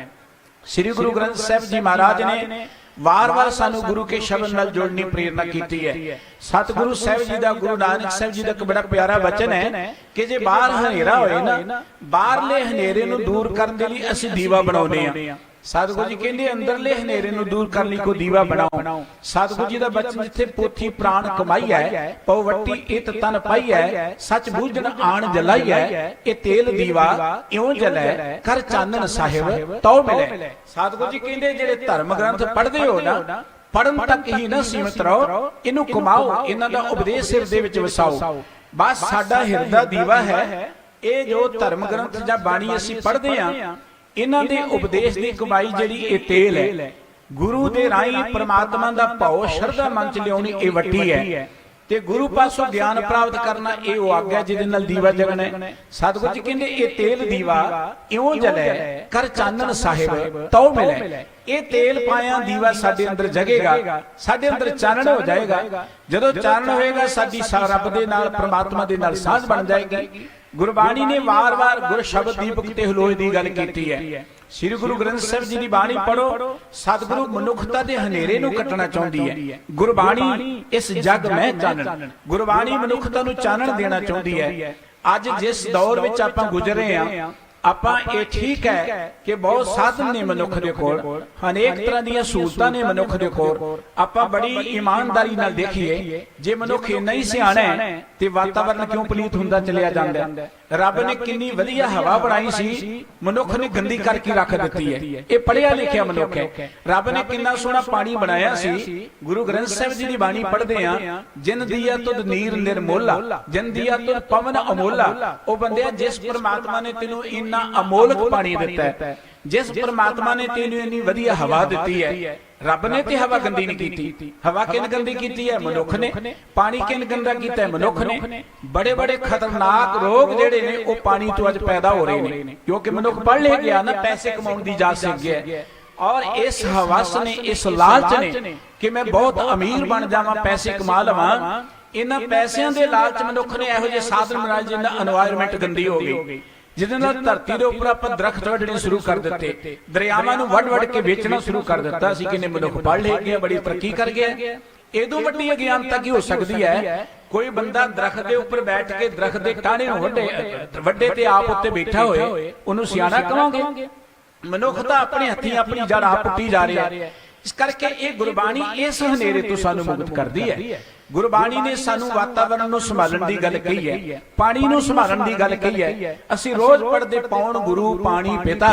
ਸ੍ਰੀ ਗੁਰੂ ਗ੍ਰੰਥ ਸਾਹਿਬ ਜੀ ਮਹਾਰਾਜ ਨੇ ਵਾਰ-ਵਾਰ ਸਾਨੂੰ ਗੁਰੂ ਕੇ ਸ਼ਬਦ ਨਾਲ ਜੋੜਨ ਦੀ ਪ੍ਰੇਰਨਾ ਕੀਤੀ ਹੈ। ਸਤਿਗੁਰੂ ਸਾਹਿਬ ਜੀ ਦਾ, ਗੁਰੂ ਨਾਨਕ ਸਾਹਿਬ ਜੀ ਦਾ ਇੱਕ ਬੜਾ ਪਿਆਰਾ ਵਚਨ ਹੈ ਕਿ ਜੇ ਬਾਹਰ ਹਨੇਰਾ ਹੋਏ ਨਾ, ਬਾਹਰਲੇ ਹਨੇਰੇ ਨੂੰ ਦੂਰ ਕਰਨ ਦੇ ਲਈ ਅਸੀਂ ਦੀਵਾ ਬਣਾਉਂਦੇ ਆ। ਸਤਿਗੁਰੂ ਜੀ ਕਹਿੰਦੇ ਅੰਦਰਲੇ ਹਨੇਰੇ ਨੂੰ ਦੂਰ ਕਰਨ ਲਈ ਕੋ ਦੀਵਾ ਬਣਾਓ। ਸਤਿਗੁਰੂ ਜੀ ਦਾ ਬਚਨ ਜਿੱਥੇ ਪੋਥੀ ਪ੍ਰਾਣ ਕਮਾਈ ਹੈ, ਪਉ ਵੱਟੀ ਇਤ ਤਨ ਪਾਈ ਹੈ, ਸੱਚ ਬੂਝਣ ਆਣ ਜਲਾਈ ਹੈ, ਇਹ ਤੇਲ ਦੀਵਾ ਇਉਂ ਜਲੈ ਕਰ ਚਾਨਣ ਸਾਹਿਬ ਤਉ ਮਿਲੇ। ਸਤਿਗੁਰੂ ਜੀ ਕਹਿੰਦੇ ਜਿਹੜੇ ਧਰਮ ਗ੍ਰੰਥ ਪੜ੍ਹਦੇ ਹੋ ਨਾ, ਪੜਨ ਤੱਕ ਹੀ ਨਾ ਸੀਮਿਤ ਰਹੋ, ਇਹਨੂੰ ਕਮਾਓ, ਇਹਨਾਂ ਦਾ ਉਪਦੇਸ਼ ਸਿਰ ਦੇ ਵਿੱਚ ਵਸਾਓ। ਬਸ ਸਾਡਾ ਹਿਰਦਾ ਦੀਵਾ ਹੈ। ਇਹ ਜੋ ਧਰਮ ਗ੍ਰੰਥ ਜਾਂ ਬਾਣੀ ਅਸੀਂ ਪੜ੍ਹਦੇ ਆ, ਇਹਨਾਂ ਦੇ ਉਪਦੇਸ਼ ਦੀ ਕਮਾਈ ਜਿਹੜੀ ਇਹ ਤੇਲ ਹੈ, ਗੁਰੂ ਦੇ ਰਾਹੀਂ ਪ੍ਰਮਾਤਮਾ ਦਾ ਭਾਉ ਸ਼ਰਧਾ ਮਨ ਚ ਲਿਆਉਣੀ ਇਹ ਵੱਟੀ ਹੈ, ਤੇ ਗੁਰੂ ਪਾਸੋਂ ਗਿਆਨ ਪ੍ਰਾਪਤ ਕਰਨਾ ਇਹ ਉਹ ਆਗਿਆ ਜਿਹਦੇ ਨਾਲ ਦੀਵਾ ਜਗਣਾ ਹੈ। ਸਤਿਗੁਰੂ ਜੀ ਕਹਿੰਦੇ ਇਹ ਤੇਲ ਦੀਵਾ ਇਉਂ ਜਲੇ ਕਰ ਚਾਨਣ ਸਾਹਿਬ ਤਉ ਮਿਲੇ। ਇਹ ਤੇਲ ਪਾਇਆ ਦੀਵਾ ਸਾਡੇ ਅੰਦਰ ਜਗੇਗਾ, ਸਾਡੇ ਅੰਦਰ ਚਾਨਣ ਹੋ ਜਾਏਗਾ। ਜਦੋਂ ਚਾਨਣ ਹੋਏਗਾ ਸਾਡੀ ਰੱਬ ਦੇ ਨਾਲ, ਪ੍ਰਮਾਤਮਾ ਦੇ ਨਾਲ ਸਾਂਝ ਬਣ ਜਾਏਗੀ। ਗੁਰਬਾਣੀ ਨੇ ਵਾਰ-ਵਾਰ ਗੁਰ ਸ਼ਬਦ ਦੀਪਕ ਤੇ ਹਲੋਏ ਦੀ ਗੱਲ ਕੀਤੀ ਹੈ। ਸ੍ਰੀ ਗੁਰੂ ਗ੍ਰੰਥ ਸਾਹਿਬ ਜੀ ਦੀ ਬਾਣੀ ਪੜੋ, ਸਤਿਗੁਰੂ ਮਨੁੱਖਤਾ ਦੇ ਹਨੇਰੇ ਨੂੰ ਕੱਟਣਾ ਚਾਹੁੰਦੀ ਹੈ। ਗੁਰਬਾਣੀ ਇਸ ਜਗ ਮੈਂ ਚਾਨਣ, ਗੁਰਬਾਣੀ ਮਨੁੱਖਤਾ ਨੂੰ ਚਾਨਣ ਦੇਣਾ ਚਾਹੁੰਦੀ ਹੈ। ਅੱਜ ਜਿਸ ਦੌਰ ਵਿੱਚ ਆਪਾਂ ਗੁਜ਼ਰ ਰਹੇ ਆ, ਆਪਾਂ ਇਹ ਠੀਕ ਹੈ ਕਿ ਬਹੁਤ ਸਾਧਨ ਨੇ ਮਨੁੱਖ ਦੇ ਕੋਲ, ਅਨੇਕ ਤਰ੍ਹਾਂ ਦੀਆਂ ਸਹੂਲਤਾਂ ਨੇ ਮਨੁੱਖ ਦੇ ਕੋਲ। ਆਪਾਂ ਬੜੀ ਇਮਾਨਦਾਰੀ ਨਾਲ ਦੇਖੀਏ, ਜੇ ਮਨੁੱਖ ਇੰਨਾ ਹੀ ਸਿਆਣਾ ਹੈ ਤੇ ਵਾਤਾਵਰਨ ਕਿਉਂ ਪਲੀਤ ਹੁੰਦਾ ਚਲਿਆ ਜਾਂਦਾ? ਰੱਬ ਨੇ ਕਿੰਨੀ ਵਧੀਆ ਹਵਾ ਬਣਾਈ ਸੀ, ਮਨੁੱਖ ਨੇ ਗੰਦੀ ਕਰਕੇ ਰੱਖ ਦਿੱਤੀ ਹੈ। ਇਹ ਪੜ੍ਹਿਆ ਲਿਖਿਆ ਮਨੁੱਖ ਹੈ। ਰੱਬ ਨੇ ਕਿੰਨਾ ਸੋਹਣਾ ਪਾਣੀ ਬਣਾਇਆ ਸੀ। ਗੁਰੂ ਗ੍ਰੰਥ ਸਾਹਿਬ ਜੀ ਦੀ ਬਾਣੀ ਪੜ੍ਹਦੇ ਆ, ਜਿਨ ਦੀਆ ਤੁਧ ਨੀਰ ਨਿਰਮੋਲਾ, ਜਿਨ ਦੀਆ ਤੁਧ ਪਵਨ ਅਮੋਲਾ। ਉਹ ਬੰਦਿਆ ਜਿਸ ਪ੍ਰਮਾਤਮਾ ਨੇ ਤੈਨੂੰ ਇੰਨਾ ਅਮੋਲਕ ਪਾਣੀ ਦਿੱਤਾ ਹੈ, ਜਿਸ ਪ੍ਰਮਾਤਮਾ ਨੇ ਤੈਨੂੰ ਇੰਨੀ ਵਧੀਆ ਹਵਾ ਦਿੱਤੀ ਹੈ, ਰੱਬ ਨੇ ਤੇ ਹਵਾ ਗੰਦੀ ਨਹੀਂ ਕੀਤੀ। ਹਵਾ ਕਿਨ ਗੰਦੀ ਕੀਤੀ ਹੈ? ਮਨੁੱਖ ਨੇ। ਪਾਣੀ ਕਿਨ ਗੰਦਾ ਕੀਤਾ ਹੈ? ਮਨੁੱਖ ਨੇ। ਬੜੇ ਬੜੇ ਖਤਰਨਾਕ ਰੋਗ ਜਿਹੜੇ ਨੇ ਉਹ ਪਾਣੀ ਤੋਂ ਅੱਜ ਪੈਦਾ ਹੋ ਰਹੇ ਨੇ, ਕਿਉਂਕਿ ਮਨੁੱਖ ਪੜ੍ਹ ਲੈ ਗਿਆ ਨਾ, ਪੈਸੇ ਕਮਾਉਣ ਦੀ ਜਾਚ ਸਿੱਖ ਗਿਆ। ਔਰ ਇਸ ਹਵਸ ਨੇ, ਇਸ ਲਾਲਚ ਨੇ ਕਿ ਮੈਂ ਬਹੁਤ ਅਮੀਰ ਬਣ ਜਾਵਾਂ, ਪੈਸੇ ਕਮਾ ਲਵਾਂ, ਇਹਨਾਂ ਪੈਸਿਆਂ ਦੇ ਲਾਲਚ ਮਨੁੱਖ ਨੇ ਇਹੋ ਜਿਹੇ ਸਾਧਨ ਬਣਾਏ ਜਿਨ੍ਹਾਂ এনवायरमेंट ਗੰਦੀ ਹੋ ਗਈ, ਜਿਹਦੇ ਨਾਲ ਧਰਤੀ ਦੇ ਉੱਪਰ ਆਪਾਂ ਦਰਖਤ ਵੱਢਣੇ ਸ਼ੁਰੂ ਕਰ ਦਿੱਤੇ, ਦਰਿਆਵਾਂ ਨੂੰ ਵੱਢ ਕੇ ਵੇਚਣਾ ਸ਼ੁਰੂ ਕਰ ਦਿੱਤਾ। ਅਸੀਂ ਕਿੰਨੇ ਮਨੁੱਖ ਪੜ੍ਹ ਲੈ ਗਿਆ, ਬੜੀ ਤਰੱਕੀ ਕਰ ਗਿਆ। ਇਹਦੋਂ ਵੱਡੀ ਅਗਿਆਨਤਾ ਕੀ ਹੋ ਸਕਦੀ ਹੈ? ਕੋਈ ਬੰਦਾ ਦਰਖਤ ਦੇ ਉੱਪਰ ਬੈਠ ਕੇ ਦਰਖਤ ਦੇ ਟਾਹਣੇ ਨੂੰ ਵੱਡੇ ਤੇ ਆਪ ਉੱਤੇ ਬੈਠਾ ਹੋਏ, ਉਹਨੂੰ ਸਿਆਣਾ ਕਹਾਂਗੇ? ਮਨੁੱਖ ਤਾਂ ਆਪਣੇ ਹੱਥੀਂ ਆਪਣੀ ਜੜ ਆਪ ਪੁੱਟੀ ਜਾ ਰਿਹਾ ਹੈ। ਇਸ ਕਰਕੇ ਇਹ ਗੁਰਬਾਣੀ ਇਸ ਹਨੇਰੇ ਤੋਂ ਸਾਨੂੰ ਮੁਕਤ ਕਰਦੀ ਹੈ। ਗੁਰਬਾਣੀ ਨੇ ਸਾਨੂੰ ਵਾਤਾਵਰਨ ਨੂੰ ਸੰਭਾਲਣ ਦੀ ਗੱਲ ਕਹੀ ਹੈ, ਪਾਣੀ ਨੂੰ ਸੰਭਾਲਣ ਦੀ ਗੱਲ ਕਹੀ ਹੈ। ਅਸੀਂ ਰੋਜ਼ ਪੜ੍ਹਦੇ ਪੌਣ ਗੁਰੂ ਪਾਣੀ ਪਿਤਾ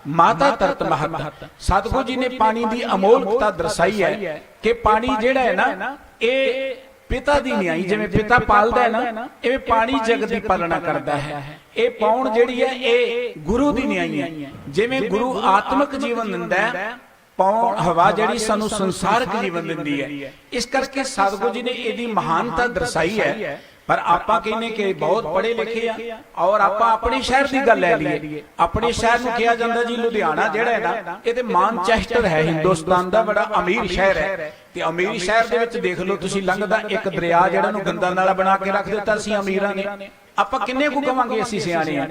ਮਾਤਾ ਤਰਤ ਮਹਤ। ਸਤਿਗੁਰੂ ਜੀ ਨੇ ਪਾਣੀ ਦੀ ਅਮੋਲਕਤਾ ਦਰਸਾਈ ਹੈ ਕਿ ਪਾਣੀ ਜਿਹੜਾ ਹੈ ਨਾ, ਇਹ ਪਿਤਾ ਦੀ ਨਿਆਈ, ਜਿਵੇਂ ਪਿਤਾ ਪਾਲਦਾ ਹੈ ਨਾ, ਇਹ ਪਾਣੀ ਜਗਤ ਦੀ ਪਾਲਣਾ ਕਰਦਾ ਹੈ। ਇਹ ਪੌਣ ਜਿਹੜੀ ਹੈ ਇਹ ਗੁਰੂ ਦੀ ਨਿਆਈ ਹੈ। ਜਿਵੇਂ ਗੁਰੂ ਆਤਮਿਕ ਜੀਵਨ ਦਿੰਦਾ ਹੈ, ਪੌਣ ਹਵਾ ਜਿਹੜੀ ਸਾਨੂੰ ਸੰਸਾਰਕ ਜੀਵਨ ਦਿੰਦੀ ਹੈ। ਇਸ ਕਰਕੇ ਸਤਿਗੁਰੂ ਜੀ ਨੇ ਇਹਦੀ ਮਹਾਨਤਾ ਦਰਸਾਈ ਹੈ। ਪਰ ਆਪਾਂ ਕਹਿੰਦੇ ਕਿ ਬਹੁਤ ਪੜ੍ਹੇ ਲਿਖੇ ਆ, ਔਰ ਆਪਾਂ ਆਪਣੇ ਸ਼ਹਿਰ ਦੀ ਗੱਲ ਲੈ ਲਈਏ। ਆਪਣੇ ਸ਼ਹਿਰ ਨੂੰ ਕਿਹਾ ਜਾਂਦਾ ਜੀ ਲੁਧਿਆਣਾ ਜਿਹੜਾ ਹੈ ਨਾ, ਇਹ ਤੇ ਮਾਨਚੈਸਟਰ ਹੈ, ਹਿੰਦੁਸਤਾਨ ਦਾ ਬੜਾ ਅਮੀਰ ਸ਼ਹਿਰ ਹੈ। ਤੇ ਅਮੀਰ ਸ਼ਹਿਰ ਦੇ ਵਿੱਚ ਦੇਖ ਲਓ ਤੁਸੀਂ, ਲੰਘਦਾ ਇੱਕ ਦਰਿਆ ਜਿਹੜਾ ਨੂੰ ਗੰਦਾ ਨਾਲਾ ਬਣਾ ਕੇ ਰੱਖ ਦਿੱਤਾ ਸੀ ਅਮੀਰਾਂ ਨੇ। ਆਪਾਂ ਕਿੰਨੇ ਕੁ ਕਵਾਂਗੇ ਅਸੀਂ ਸਿਆਣੇ ਆ?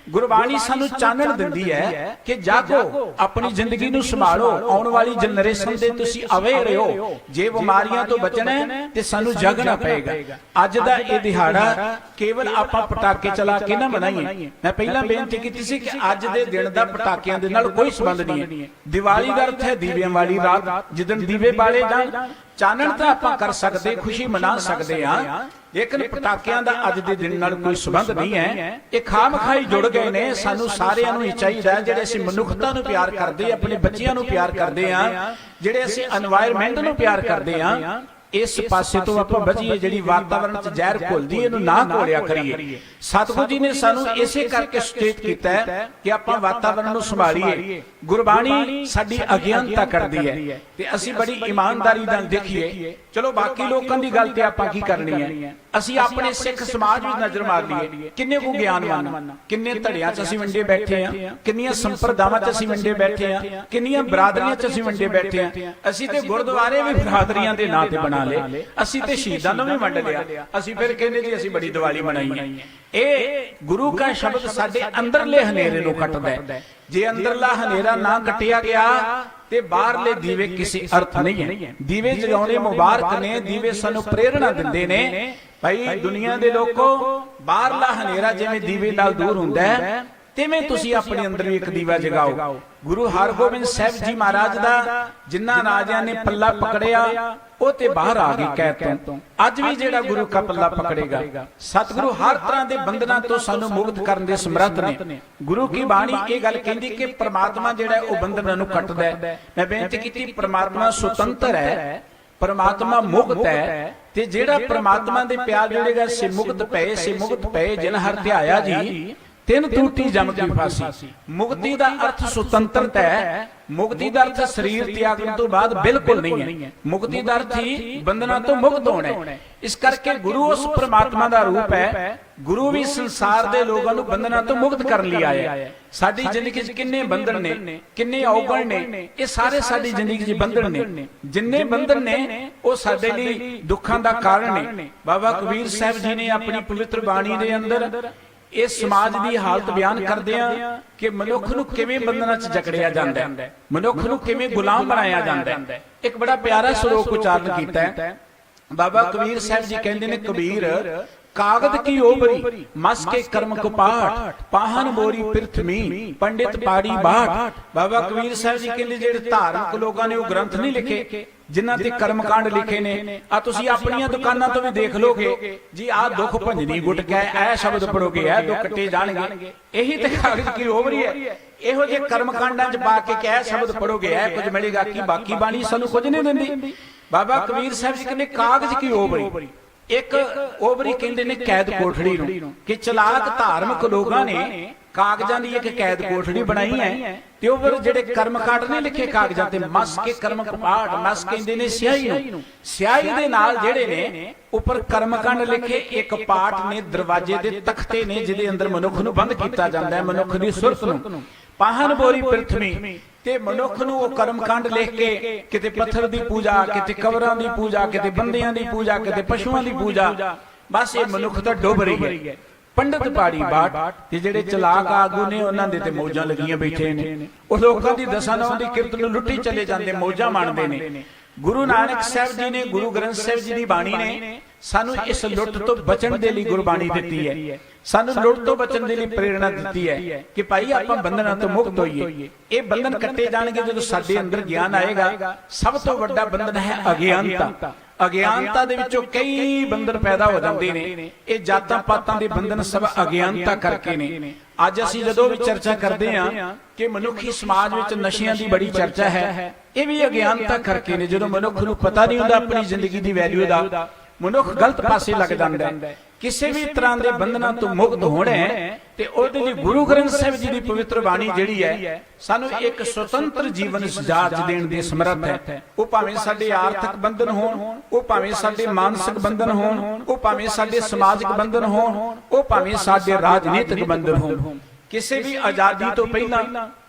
ਗੁਰਬਾਣੀ ਸਾਨੂੰ ਚਾਨਣ ਦਿੰਦੀ ਹੈ ਕਿ ਜਾਗੋ, ਆਪਣੀ ਜ਼ਿੰਦਗੀ ਨੂੰ ਸੰਭਾਲੋ, ਆਉਣ ਵਾਲੀ ਜਨਰੇਸ਼ਨ ਦੇ ਤੁਸੀਂ ਅਵੇਅਰ ਰਹੋ। ਜੇ ਬਿਮਾਰੀਆਂ ਤੋਂ ਬਚਣਾ ਤੇ ਸਾਨੂੰ ਜਾਗਣਾ ਪਏਗਾ। ਅੱਜ ਦਾ ਇਹ ਦਿਹਾੜਾ ਕੇਵਲ ਆਪਾਂ ਪਟਾਕੇ ਚਲਾ ਕੇ ਨਾ ਮਨਾਈਏ। ਮੈਂ ਪਹਿਲਾਂ ਬੇਨਤੀ ਕੀਤੀ ਸੀ ਕਿ ਅੱਜ ਦੇ ਦਿਨ ਦਾ ਪਟਾਕਿਆਂ ਦੇ ਨਾਲ ਕੋਈ ਸੰਬੰਧ ਨਹੀਂ ਹੈ। ਦੀਵਾਲੀ ਦਾ ਅਰਥ ਹੈ ਦੀਵਿਆਂ ਵਾਲੀ ਰਾਤ, ਜਿੱਦਣ ਦੀਵੇ ਬਾਲੇ ਜਾਣ। ਚਾਨਣ ਤਾਂ ਆਪਾਂ ਕਰ ਸਕਦੇ, ਖੁਸ਼ੀ ਮਨਾ ਸਕਦੇ ਹਾਂ, ਲੇਕਿਨ ਪਟਾਕਿਆਂ ਦਾ ਅੱਜ ਦੇ ਦਿਨ ਨਾਲ ਕੋਈ ਸੰਬੰਧ ਨਹੀਂ ਹੈ। ਇਹ ਖਾਮਖਾਈ ਜੁੜ ਗਏ ਨੇ। ਸਾਨੂੰ ਸਾਰਿਆਂ ਨੂੰ ਇਹ ਚਾਹੀਦਾ ਜਿਹੜੇ ਅਸੀਂ ਮਨੁੱਖਤਾ ਨੂੰ ਪਿਆਰ ਕਰਦੇ, ਆਪਣੇ ਬੱਚਿਆਂ ਨੂੰ ਪਿਆਰ ਕਰਦੇ ਆ, ਜਿਹੜੇ ਅਸੀਂ এনवायरमेंट ਨੂੰ ਪਿਆਰ ਕਰਦੇ ਆ, ਇਸ ਪਾਸੇ ਤੋਂ ਆਪਾਂ ਬਚੀਏ। ਜਿਹੜੀ ਵਾਤਾਵਰਣ 'ਚ ਜ਼ਹਿਰ ਘੁਲਦੀ ਇਹਨੂੰ ਨਾ ਘੋਲਿਆ ਕਰੀਏ। ਸਤਿਗੁਰੂ ਜੀ ਨੇ ਸਾਨੂੰ ਇਸੇ ਕਰਕੇ ਸੁਚੇਤ ਕੀਤਾ ਹੈ ਕਿ ਆਪਾਂ ਵਾਤਾਵਰਣ ਨੂੰ ਸੰਭਾਲੀਏ। ਗੁਰਬਾਣੀ ਸਾਡੀ ਅਗਿਆਨਤਾ ਕਰਦੀ ਹੈ ਤੇ ਅਸੀਂ ਬੜੀ ਇਮਾਨਦਾਰੀ ਨਾਲ ਦੇਖੀਏ। ਚਲੋ ਬਾਕੀ ਲੋਕਾਂ ਦੀ ਗੱਲ ਤੇ ਆਪਾਂ ਕੀ ਕਰਨੀ ਹੈ, ਅਸੀਂ ਆਪਣੇ ਸਿੱਖ ਸਮਾਜ ਵਿੱਚ ਨਜ਼ਰ ਮਾਰ ਲਈਏ। ਕਿੰਨੇ ਕੁ ਗਿਆਨਵਾਨ, ਕਿੰਨੇ ਧੜਿਆਂ 'ਚ ਅਸੀਂ ਵੰਡੇ ਬੈਠੇ ਆ, ਕਿੰਨੀਆਂ ਸੰਪਰਦਾਵਾਂ 'ਚ ਅਸੀਂ ਵੰਡੇ ਬੈਠੇ ਆ, ਕਿੰਨੀਆਂ ਬਰਾਦਰੀਆਂ 'ਚ ਅਸੀਂ ਵੰਡੇ ਬੈਠੇ ਆ। ਅਸੀਂ ਤੇ ਗੁਰਦੁਆਰੇ ਵੀ ਬਰਾਦਰੀਆਂ ਦੇ ਨਾਂ ਤੇ ਬਣਾ ਲਏ, ਅਸੀਂ ਤੇ ਸ਼ਹੀਦਾਂ ਨੂੰ ਵੀ ਵੰਡ ਲਿਆ। ਅਸੀਂ ਫਿਰ ਕਹਿੰਦੇ ਜੀ ਅਸੀਂ ਬੜੀ ਦੀਵਾਲੀ ਮਨਾਈ ਹੈ। ਇਹ ਗੁਰੂ ਕਾ ਸ਼ਬਦ ਸਾਡੇ ਅੰਦਰਲੇ ਹਨੇਰੇ ਨੂੰ ਕੱਟਦਾ ਹੈ। ਜੇ ਅੰਦਰਲਾ ਹਨੇਰਾ ਨਾ ਕੱਟਿਆ ਗਿਆ ਤੇ ਬਾਹਰਲੇ ਦੀਵੇ ਕਿਸੇ ਅਰਥ ਨਹੀਂ ਹੈ। ਦੀਵੇ ਜਗਾਉਣੇ ਮੁਬਾਰਕ ਨੇ, ਦੀਵੇ ਸਾਨੂੰ ਪ੍ਰੇਰਣਾ ਦਿੰਦੇ ਨੇ। ਭਾਈ ਦੁਨੀਆ ਦੇ ਲੋਕੋ, ਬਾਹਰਲਾ ਹਨੇਰਾ ਜਿਵੇਂ ਦੀਵੇ ਨਾਲ ਦੂਰ ਹੁੰਦਾ ਹੈ, ਤਿਵੇਂ ਤੁਸੀਂ ਆਪਣੇ ਅੰਦਰ ਵੀ ਇੱਕ ਦੀਵਾ ਜਗਾਓ। ਗੁਰੂ ਹਰਗੋਬਿੰਦ ਸਾਹਿਬ ਜੀ ਮਹਾਰਾਜ ਦਾ ਜਿਨ੍ਹਾਂ ਰਾਜਿਆਂ ਨੇ ਪੱਲਾ ਪਕੜਿਆ ਉਹ ਤੇ ਬਾਹਰ ਆ ਗਈ ਕੈਦ ਤੋਂ। ਅੱਜ ਵੀ ਜਿਹੜਾ ਗੁਰੂ ਕਾ ਪੱਲਾ ਪਕੜੇਗਾ, ਸਤਿਗੁਰੂ ਹਰ ਤਰ੍ਹਾਂ ਦੇ ਬੰਧਨਾਂ ਤੋਂ ਸਾਨੂੰ ਮੁਕਤ ਕਰਨ ਦੇ ਸਮਰੱਥ ਨੇ। ਗੁਰੂ ਕੀ ਬਾਣੀ ਇਹ ਗੱਲ ਕਹਿੰਦੀ ਕਿ ਪ੍ਰਮਾਤਮਾ ਜਿਹੜਾ ਉਹ ਬੰਧਨਾਂ ਨੂੰ ਕੱਟਦਾ ਹੈ। ਮੈਂ ਬੇਨਤੀ ਕੀਤੀ, ਪ੍ਰਮਾਤਮਾ ਸੁਤੰਤਰ ਹੈ, ਪ੍ਰਮਾਤਮਾ ਮੁਕਤ ਹੈ, ਤੇ ਜਿਹੜਾ ਪ੍ਰਮਾਤਮਾ ਦੇ ਪਿਆਰ ਜੁੜੇਗਾ ਸੇ ਮੁਕਤ ਪਏ ਜਿਨ ਹਰ ਧਿਆਇਆ ਜੀ ਤਿੰਨ ਟੂਟੀ ਜਮ ਕੀ ਫਾਸੀ। ਮੁਕਤੀ ਦਾ ਅਰਥ ਸੁਤੰਤਰਤਾ ਹੈ। ਮੁਕਤੀ ਦਾ ਅਰਥ ਸਰੀਰ ਤਿਆਗਣ ਤੋਂ ਬਾਅਦ ਬਿਲਕੁਲ ਨਹੀਂ ਹੈ। ਮੁਕਤੀ ਦਾ ਅਰਥ ਹੀ ਬੰਧਨਾਂ ਤੋਂ ਮੁਕਤ ਹੋਣਾ ਹੈ। ਇਸ ਕਰਕੇ ਗੁਰੂ ਉਸ ਪ੍ਰਮਾਤਮਾ ਦਾ ਰੂਪ ਹੈ। ਗੁਰੂ ਵੀ ਸੰਸਾਰ ਦੇ ਲੋਕਾਂ ਨੂੰ ਬੰਧਨਾਂ ਤੋਂ ਮੁਕਤ ਕਰਨ ਲਈ ਆਇਆ ਹੈ। ਸਾਡੀ ਜ਼ਿੰਦਗੀ 'ਚ ਕਿੰਨੇ ਬੰਧਨ ਨੇ, ਕਿੰਨੇ ਔਗਣ ਨੇ, ਇਹ ਸਾਰੇ ਸਾਡੀ ਜ਼ਿੰਦਗੀ 'ਚ ਬੰਧਨ ਨੇ। ਜਿੰਨੇ ਬੰਧਨ ਨੇ ਉਹ ਸਾਡੇ ਲਈ ਦੁੱਖਾਂ ਦਾ ਕਾਰਨ ਨੇ। ਬਾਬਾ ਕਬੀਰ ਸਾਹਿਬ ਜੀ ਨੇ ਆਪਣੀ ਪਵਿੱਤਰ ਬਾਣੀ ਦੇ ਅੰਦਰ ਇਸ ਸਮਾਜ ਦੀ ਹਾਲਤ ਬਿਆਨ ਕਰਦੇ ਆ ਕਿ ਮਨੁੱਖ ਨੂੰ ਕਿਵੇਂ ਬੰਧਨਾਂ 'ਚ ਜਕੜਿਆ ਜਾਂਦਾ ਹੈ, ਮਨੁੱਖ ਨੂੰ ਕਿਵੇਂ ਗੁਲਾਮ ਬਣਾਇਆ ਜਾਂਦਾ ਹੈ। ਇੱਕ ਬੜਾ ਪਿਆਰਾ ਸ਼ਲੋਕ ਉਚਾਰਨ ਕੀਤਾ ਹੈ। ਬਾਬਾ ਕਬੀਰ ਸਾਹਿਬ ਜੀ ਕਹਿੰਦੇ ਨੇ, ਕਬੀਰ ਕਾਗਦ ਕੀ ਓਬਰੀ ਮਸ ਕੇ ਕਰਮ ਕਪਾਟ ਪਾਹਨ ਬੋਰੀ ਪ੍ਰਿਥਵੀ ਪੰਡਿਤ ਪਾੜੀ ਬਾਟ। ਬਾਬਾ ਕਬੀਰ ਸਾਹਿਬ ਜੀ ਕਹਿੰਦੇ ਜਿਹੜੇ ਧਾਰਮਿਕ ਲੋਕਾਂ ਨੇ ਉਹ ਗ੍ਰੰਥ ਨਹੀਂ ਲਿਖੇ ਜਿਨ੍ਹਾਂ ਤੇ ਕਰਮਕਾਂਡ ਲਿਖੇ ਨੇ। ਆ ਤੁਸੀਂ ਆਪਣੀਆਂ ਦੁਕਾਨਾਂ ਤੋਂ ਵੀ ਦੇਖ ਲੋਗੇ ਜੀ, ਆਹ ਦੁੱਖ ਭੰਜਨੀ ਗੁੱਟ ਕੇ ਇਹ ਸ਼ਬਦ ਪੜੋਗੇ, ਇਹ ਦੁੱਖ ਕੱਟੇ ਜਾਣਗੇ। ਇਹੀ ਤੇ ਕਾਗਜ਼ ਕੀ ਓਬਰੀ ਹੈ। ਇਹੋ ਜਿਹੇ ਕਰਮਕਾਂਡਾਂ 'ਚ ਪਾ ਕੇ ਇਹ ਸ਼ਬਦ ਪੜੋਗੇ ਇਹ ਕੁਝ ਮਿਲੇਗਾ। ਕੀ ਬਾਕੀ ਬਾਣੀ ਸਾਨੂੰ ਕੁਝ ਨਹੀਂ ਦਿੰਦੀ। ਬਾਬਾ ਕਬੀਰ ਸਾਹਿਬ ਜੀ ਕਹਿੰਦੇ ਕਾਗਜ਼ ਕੀ ਓਬਰੀ, ਇੱਕ ਓਬਰੀ ਕਹਿੰਦੇ ਨੇ ਕੈਦ ਕੋਠੜੀ ਨੂੰ, ਕਿ ਚਲਾਕ ਧਾਰਮਿਕ ਲੋਕਾਂ ਨੇ ਕਾਗਜ਼ਾਂ ਦੀ ਇੱਕ ਕੈਦ ਕੋਠੜੀ ਬਣਾਈ ਹੈ ਤੇ ਉਹ ਫਿਰ ਜਿਹੜੇ ਕਰਮਕਾਂਡ ਨੇ ਲਿਖੇ ਕਾਗਜ਼ਾਂ ਤੇ ਮਸ ਕੇ ਕਰਮ ਕਪਾਟ, ਮਸ ਕਹਿੰਦੇ ਨੇ ਸਿਆਹੀ ਨੂੰ, ਸਿਆਹੀ ਦੇ ਨਾਲ ਜਿਹੜੇ ਨੇ ਉੱਪਰ ਕਰਮਕਾਂਡ ਲਿਖੇ ਇੱਕ ਪਾਠ ਨੇ, ਦਰਵਾਜ਼ੇ ਦੇ ਤਖਤੇ ਨੇ ਜਿਹਦੇ ਅੰਦਰ ਮਨੁੱਖ ਨੂੰ ਬੰਦ ਕੀਤਾ ਜਾਂਦਾ ਹੈ, ਮਨੁੱਖ ਦੀ ਸੁਰਤ ਨੂੰ। ਪਾਹਨ ਬੋਰੀ ਪ੍ਰਿਥਵੀ, ਤੇ ਮਨੁੱਖ ਨੂੰ ਉਹ ਕਰਮਕਾਂਡ ਲਿਖ ਕੇ ਕਿਤੇ ਪੱਥਰ ਦੀ ਪੂਜਾ, ਕਿਤੇ ਕਬਰਾਂ ਦੀ ਪੂਜਾ, ਕਿਤੇ ਬੰਦਿਆਂ ਦੀ ਪੂਜਾ, ਕਿਤੇ ਪਸ਼ੂਆਂ ਦੀ ਪੂਜਾ। ਬਸ ਇਹ ਮਨੁੱਖ ਤਾਂ ਡੁੱਬ ਰਹੀ ਹੈ। ਪੰਡਤ ਪਾੜੀ ਬਾਟ, ਤੇ ਜਿਹੜੇ ਚਲਾਕ ਆਗੂ ਨੇ ਉਹਨਾਂ ਦੇ ਤੇ ਮੌਜਾਂ ਲੱਗੀਆਂ ਬੈਠੇ ਨੇ। ਉਹ ਲੋਕਾਂ ਦੀ ਦਸਾਂ ਨੌਂ ਦੀ ਕਿਰਤ ਨੂੰ ਲੁੱਟੀ ਚਲੇ ਜਾਂਦੇ, ਮੌਜਾਂ ਮਾਣਦੇ ਨੇ। ਗੁਰੂ ਨਾਨਕ ਸਾਹਿਬ ਜੀ ਨੇ, ਗੁਰੂ ਗ੍ਰੰਥ ਸਾਹਿਬ ਜੀ ਦੀ ਬਾਣੀ ਨੇ ਸਾਨੂੰ ਇਸ ਲੁੱਟ ਤੋਂ ਬਚਣ ਦੇ ਲਈ ਗੁਰਬਾਣੀ ਦਿੱਤੀ ਹੈ। ਸਾਨੂੰ ਲੁੱਟ ਤੋਂ ਬਚਣ ਦੇ ਲਈ ਪ੍ਰੇਰਣਾ ਦਿੱਤੀ ਹੈ ਕਿ ਭਾਈ ਆਪਾਂ ਬੰਧਨਾਂ ਤੋਂ ਮੁਕਤ ਹੋਈਏ। ਇਹ ਬੰਧਨ ਕੱਟੇ ਜਾਣਗੇ ਜਦੋਂ ਸਾਡੇ ਅੰਦਰ ਗਿਆਨ ਆਏਗਾ। ਸਭ ਤੋਂ ਵੱਡਾ ਬੰਧਨ ਹੈ ਅਗਿਆਨਤਾ। ਅਗਿਆਨਤਾ ਦੇ ਵਿੱਚੋਂ ਕਈ ਬੰਧਨ ਪੈਦਾ ਹੋ ਜਾਂਦੇ ਨੇ। ਇਹ ਜਾਤਾਂ ਪਾਤਾਂ ਦੇ ਬੰਧਨ ਸਭ ਅਗਿਆਨਤਾ ਕਰਕੇ ਨੇ। ਅੱਜ ਅਸੀਂ ਜਦੋਂ ਵੀ ਚਰਚਾ ਕਰਦੇ ਹਾਂ ਕਿ ਮਨੁੱਖੀ ਸਮਾਜ ਵਿੱਚ ਨਸ਼ਿਆਂ ਦੀ ਬੜੀ ਚਰਚਾ ਹੈ, ਇਹ ਵੀ ਅਗਿਆਨਤਾ ਕਰਕੇ ਨੇ। ਜਦੋਂ ਮਨੁੱਖ ਨੂੰ ਪਤਾ ਨਹੀਂ ਹੁੰਦਾ ਆਪਣੀ ਜ਼ਿੰਦਗੀ ਦੀ ਵੈਲਿਊ ਦਾ, ਮਨੁੱਖ ਗਲਤ ਪਾਸੇ ਲੱਗ ਜਾਂਦਾ ਹੈ। ਕਿਸੇ ਵੀ ਤਰ੍ਹਾਂ ਦੇ ਬੰਧਨਾਂ ਤੋਂ ਮੁਕਤ ਹੋਣਾ ਹੈ ਤੇ ਉਹਦੇ ਲਈ ਗੁਰੂ ਗ੍ਰੰਥ ਸਾਹਿਬ ਜੀ ਦੀ ਪਵਿੱਤਰ ਬਾਣੀ ਜਿਹੜੀ ਹੈ ਸਾਨੂੰ ਇੱਕ ਸੁਤੰਤਰ ਜੀਵਨ ਸਜਾਜ ਦੇਣ ਦੇ ਸਮਰੱਥ ਹੈ। ਉਹ ਭਾਵੇਂ ਸਾਡੇ ਆਰਥਿਕ ਬੰਧਨ ਹੋਣ, ਉਹ ਭਾਵੇਂ ਸਾਡੇ ਮਾਨਸਿਕ ਬੰਧਨ ਹੋਣ, ਉਹ ਭਾਵੇਂ ਸਾਡੇ ਸਮਾਜਿਕ ਬੰਧਨ ਹੋਣ, ਉਹ ਭਾਵੇਂ ਸਾਡੇ ਰਾਜਨੀਤਿਕ ਬੰਧਨ ਹੋਣ। ਕਿਸੇ ਵੀ ਆਜ਼ਾਦੀ ਤੋਂ ਪਹਿਲਾਂ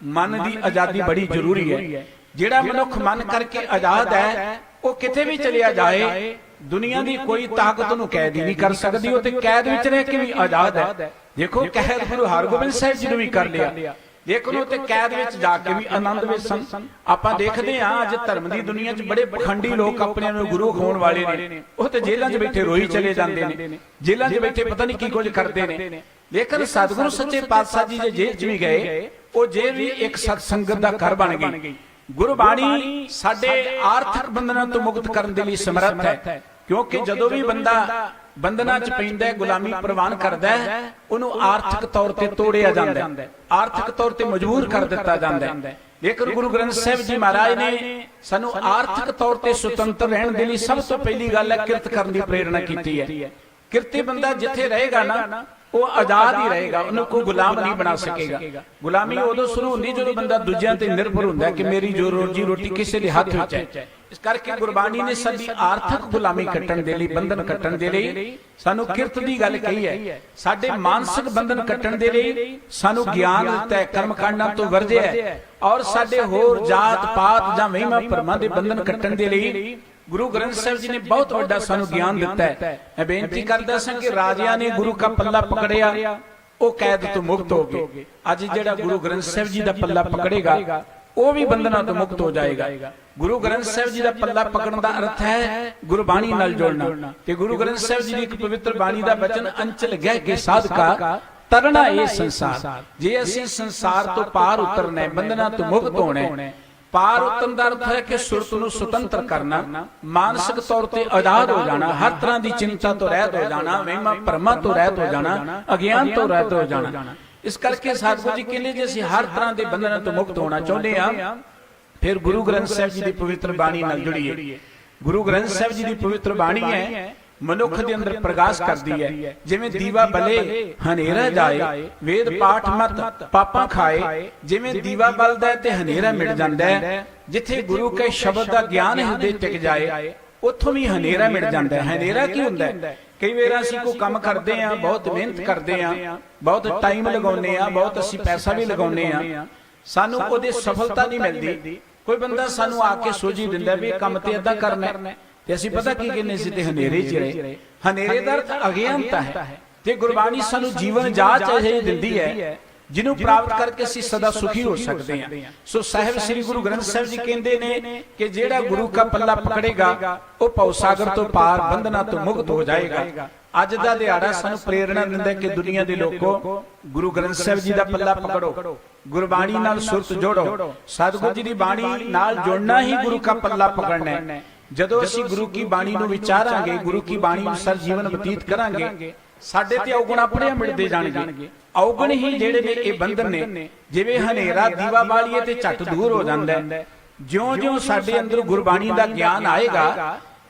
ਮਨ ਦੀ ਆਜ਼ਾਦੀ ਬੜੀ ਜ਼ਰੂਰੀ ਹੈ। ਜਿਹੜਾ ਮਨੁੱਖ ਮਨ ਕਰਕੇ ਆਜ਼ਾਦ ਹੈ ਉਹ ਕਿਤੇ ਵੀ ਚਲਿਆ ਜਾਏ, ਦੁਨੀਆ ਦੀ ਕੋਈ ਤਾਕਤ ਨੂੰ ਕੈਦ ਹੀ ਨਹੀਂ ਕਰ ਸਕਦੀ। ਉਹ ਤੇ ਕੈਦ ਵਿੱਚ ਰਹਿ ਕੇ ਵੀ ਆਜ਼ਾਦ ਹੈ। ਦੇਖੋ ਕੈਦ ਗੁਰੂ ਹਰਗੋਬਿੰਦ ਸਾਹਿਬ ਜੀ ਨੂੰ ਵੀ ਕਰ ਲਿਆ, ਲੇਕਿਨ ਉਹ ਤੇ ਕੈਦ ਵਿੱਚ ਜਾ ਕੇ ਵੀ ਆਨੰਦ ਵਿੱਚ ਸਨ। ਆਪਾਂ ਦੇਖਦੇ ਹਾਂ ਅੱਜ ਧਰਮ ਦੀ ਦੁਨੀਆ 'ਚ ਬੜੇ ਪਖੰਡੀ ਲੋਕ ਆਪਣੇ ਨੂੰ ਗੁਰੂ ਖਾਣ ਵਾਲੇ ਨੇ। ਉਹ ਤੇ ਜੇਲ੍ਹਾਂ 'ਚ ਬੈਠੇ ਰੋਈ ਚਲੇ ਜਾਂਦੇ ਨੇ, ਜੇਲ੍ਹਾਂ 'ਚ ਬੈਠੇ ਪਤਾ ਨਹੀਂ ਕੀ ਕੁਝ ਕਰਦੇ ਨੇ। ਲੇਕਿਨ ਸਤਿਗੁਰੂ ਸੱਚੇ ਪਾਤਸ਼ਾਹ ਜੀ ਦੇ ਜੇਲ੍ਹ 'ਚ ਵੀ ਗਏ, ਉਹ ਜੇਲ੍ਹ ਵੀ ਇੱਕ ਸਤ ਸੰਗਤ ਦਾ ਘਰ ਬਣ ਗਈ। ਗੁਰਬਾਣੀ ਸਾਡੇ ਆਰਥਿਕ ਬੰਧਨਾਂ ਤੋਂ ਮੁਕਤ ਕਰਨ ਦੇ ਲਈ ਸਮਰੱਥ ਹੈ। क्योंकि जदों भी बंदा बंधना च पैंदा है, गुलामी प्रवान करता है, उन्होंने आर्थिक तौर पर तोड़िया जाता है, आर्थिक तौर पर मजबूर कर दिता जाता है। लेकिन गुरु ग्रंथ साहिब जी महाराज ने सानू आर्थिक तौर पर सुतंत्र रहने के लिए सब तो पहली गल है किरत करने की प्रेरणा की है। किरती बंदा जिथे रहेगा ना वो आजाद ही रहेगा, उन्हें कोई गुलाम नहीं बना सकेगा। गुलामी उदों शुरू होंदी जो बंदा दूजियां ते निर्भर होंदा कि मेरी जो रोजी रोटी किसी के हाथ विच है। इस करके गुरबाणी ने साडी आर्थिक गुलामी कट्टण दे लई, बंधन कट्टण दे लई सानू किरत दी गल कही है। साडे मानसिक बंधन कट्टण दे लई सानू ज्ञान दिता है, कर्म कांडां तो वर्जिया है, और साडे होर जात पात जां वहिमां भरमां दे बंधन कट्टण दे लई गुरु ग्रंथ साहिब जी ने बहुत बड़ा सानू ज्ञान दिता है। मैं बेनती करदा सां कि राजियां ने गुरु का पल्ला पकड़िया वो कैद तो मुक्त हो गए। अज जिहड़ा गुरु ग्रंथ साहिब जी का पल्ला पकड़ेगा वो भी बंधना तो मुक्त हो जाएगा। गुरु ग्रंथ साहिब जी का पल्ला पकड़न का अर्थ है गुरबाणी नाल जोड़ना। ते गुरु ग्रंथ साहिब जी की एक पवित्र बाणी का वचन अंचल गह के साधका तरना ये संसार। जे असीं संसार तो पार उतरना है, बंधना तो मुक्त होना है, पार उतरन का अर्थ है कि सुरत नूं सुतंत्र करना, मानसिक तौर पर आजाद हो जाना, हर तरह की चिंता तो रहत हो जाना, वहमां भरमां तो रहत हो जाना, अज्ञान तो रहत हो जाना। इस करके सतगुरु जी कहते जे असीं हर तरह के बंधनों तो मुक्त होना चाहते हैं, फिर गुरु ग्रंथ साहिब जी की पवित्र बाणी नाल जुड़िए। गुरु ग्रंथ साहिब जी की पवित्र बाणी है मनुख के अंदर प्रकाश करती है। जिवें दीवा बले हनेरा जाए, वेद पाठ मत पापा खाए। जिवें दीवा बलदा है ते हनेरा मिट जाता है। जिथे गुरु के शब्द का ज्ञान हृदय टिक जाए उत्थों भी हनेरा मिट जाता है। हनेरा की हुंदा है? कई बार असीं कोई काम करते हैं, बहुत मेहनत करते हैं, बहुत टाइम लगाउने हैं, बहुत असीं पैसा भी लगाउने हैं, सानू उहदी सफलता नहीं मिलती। कोई बंदा सानू आके सोझी दिंदा भी काम ते अद्धा करना है, ते असीं पता की कहने सी ते हनेरे च रहे। हनेरे दा अर्थ अज्ञानता है। ते गुरबाणी सानू जीवन जाच अजिही दिंदी है जिन्हों प्राप्त करके असीं सदा सुखी हो सकते हैं। सो साहिब श्री गुरु ग्रंथ साहिब जी कहते ने कि जेड़ा गुरु का पल्ला पकड़ेगा वो भव सागर तो पार, बंधना तो मुक्त हो जाएगा। अज दा दिहाड़ा सानू प्रेरणा दिंदा है कि दुनिया दे लोगों गुरु ग्रंथ साहिब जी दा पल्ला पकड़ो, गुरबाणी नाल सुरत जोड़ो। सतगुरु जी दी बाणी नाल जुड़ना ही गुरु का पल्ला पकड़ना है। जदों असीं गुरु की बाणी नूं विचारांगे, गुरु की बाणी अनुसार जीवन बतीत करांगे, साडे ते अवगुण अपने मिटदे जाणगे। अवगुण ही जिहड़े ने ये बंधन ने, जिवें हनेरा दीवा बालीए ते झट दूर हो जांदा है। ज्यों-ज्यों साडे अंदर गुरबाणी दा ज्ञान आएगा,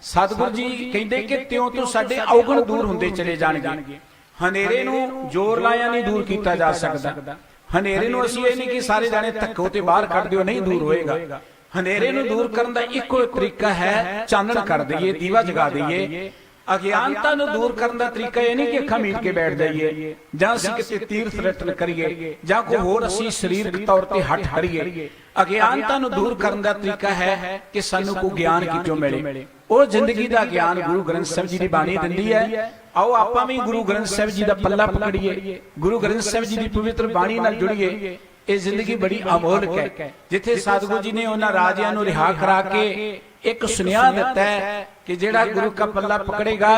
सतगुरु जी कहंदे कि त्यों तो साडे अवगुण दूर हुंदे चले जाणगे। हनेरे नूं जोर लाया नहीं दूर कीता जा सकदा। हनेरे नूं असीं इह नहीं कि सारे जाणे धक्को ते बाहर कढ दिओ, नहीं दूर होएगा। हनेरे नूं दूर करन दा इक्को तरीका है चानण कर दईए, दीवा जगा दईए। अज्ञानता नूं दूर करन दा तरीका यह नहीं कि अखां मीट के बैठ जाइए, जां असीं किते तीर्थ रटन करिए, जां कोई होर असीं सरीरक तौर ते हट करिए। अज्ञानता नूं दूर करन दा तरीका है कि सानू को ज्ञान कितों मिले। ਉਹ ਜ਼ਿੰਦਗੀ ਦਾ ਗਿਆਨ ਗੁਰੂ ਗ੍ਰੰਥ ਸਾਹਿਬ ਜੀ ਦੀ ਬਾਣੀ ਦਿੰਦੀ ਹੈ। ਆਓ ਆਪਾਂ ਵੀ ਗੁਰੂ ਗ੍ਰੰਥ ਸਾਹਿਬ ਜੀ ਦਾ ਪੱਲਾ ਪਕੜੀਏ, ਗੁਰੂ ਗ੍ਰੰਥ ਸਾਹਿਬ ਜੀ ਦੀ ਪਵਿੱਤਰ ਬਾਣੀ ਨਾਲ ਜੁੜੀਏ। ਇਹ ਜ਼ਿੰਦਗੀ ਬੜੀ ਅਮੋਲਕ ਹੈ। ਜਿੱਥੇ ਸਤਿਗੁਰੂ ਜੀ ਨੇ ਉਹਨਾਂ ਰਾਜਿਆਂ ਨੂੰ ਰਿਹਾ ਕਰਾ ਕੇ ਇੱਕ ਸੁਨੇਹਾ ਦਿੱਤਾ ਹੈ ਕਿ ਜਿਹੜਾ ਗੁਰੂ ਦਾ ਪੱਲਾ ਪਕੜੇਗਾ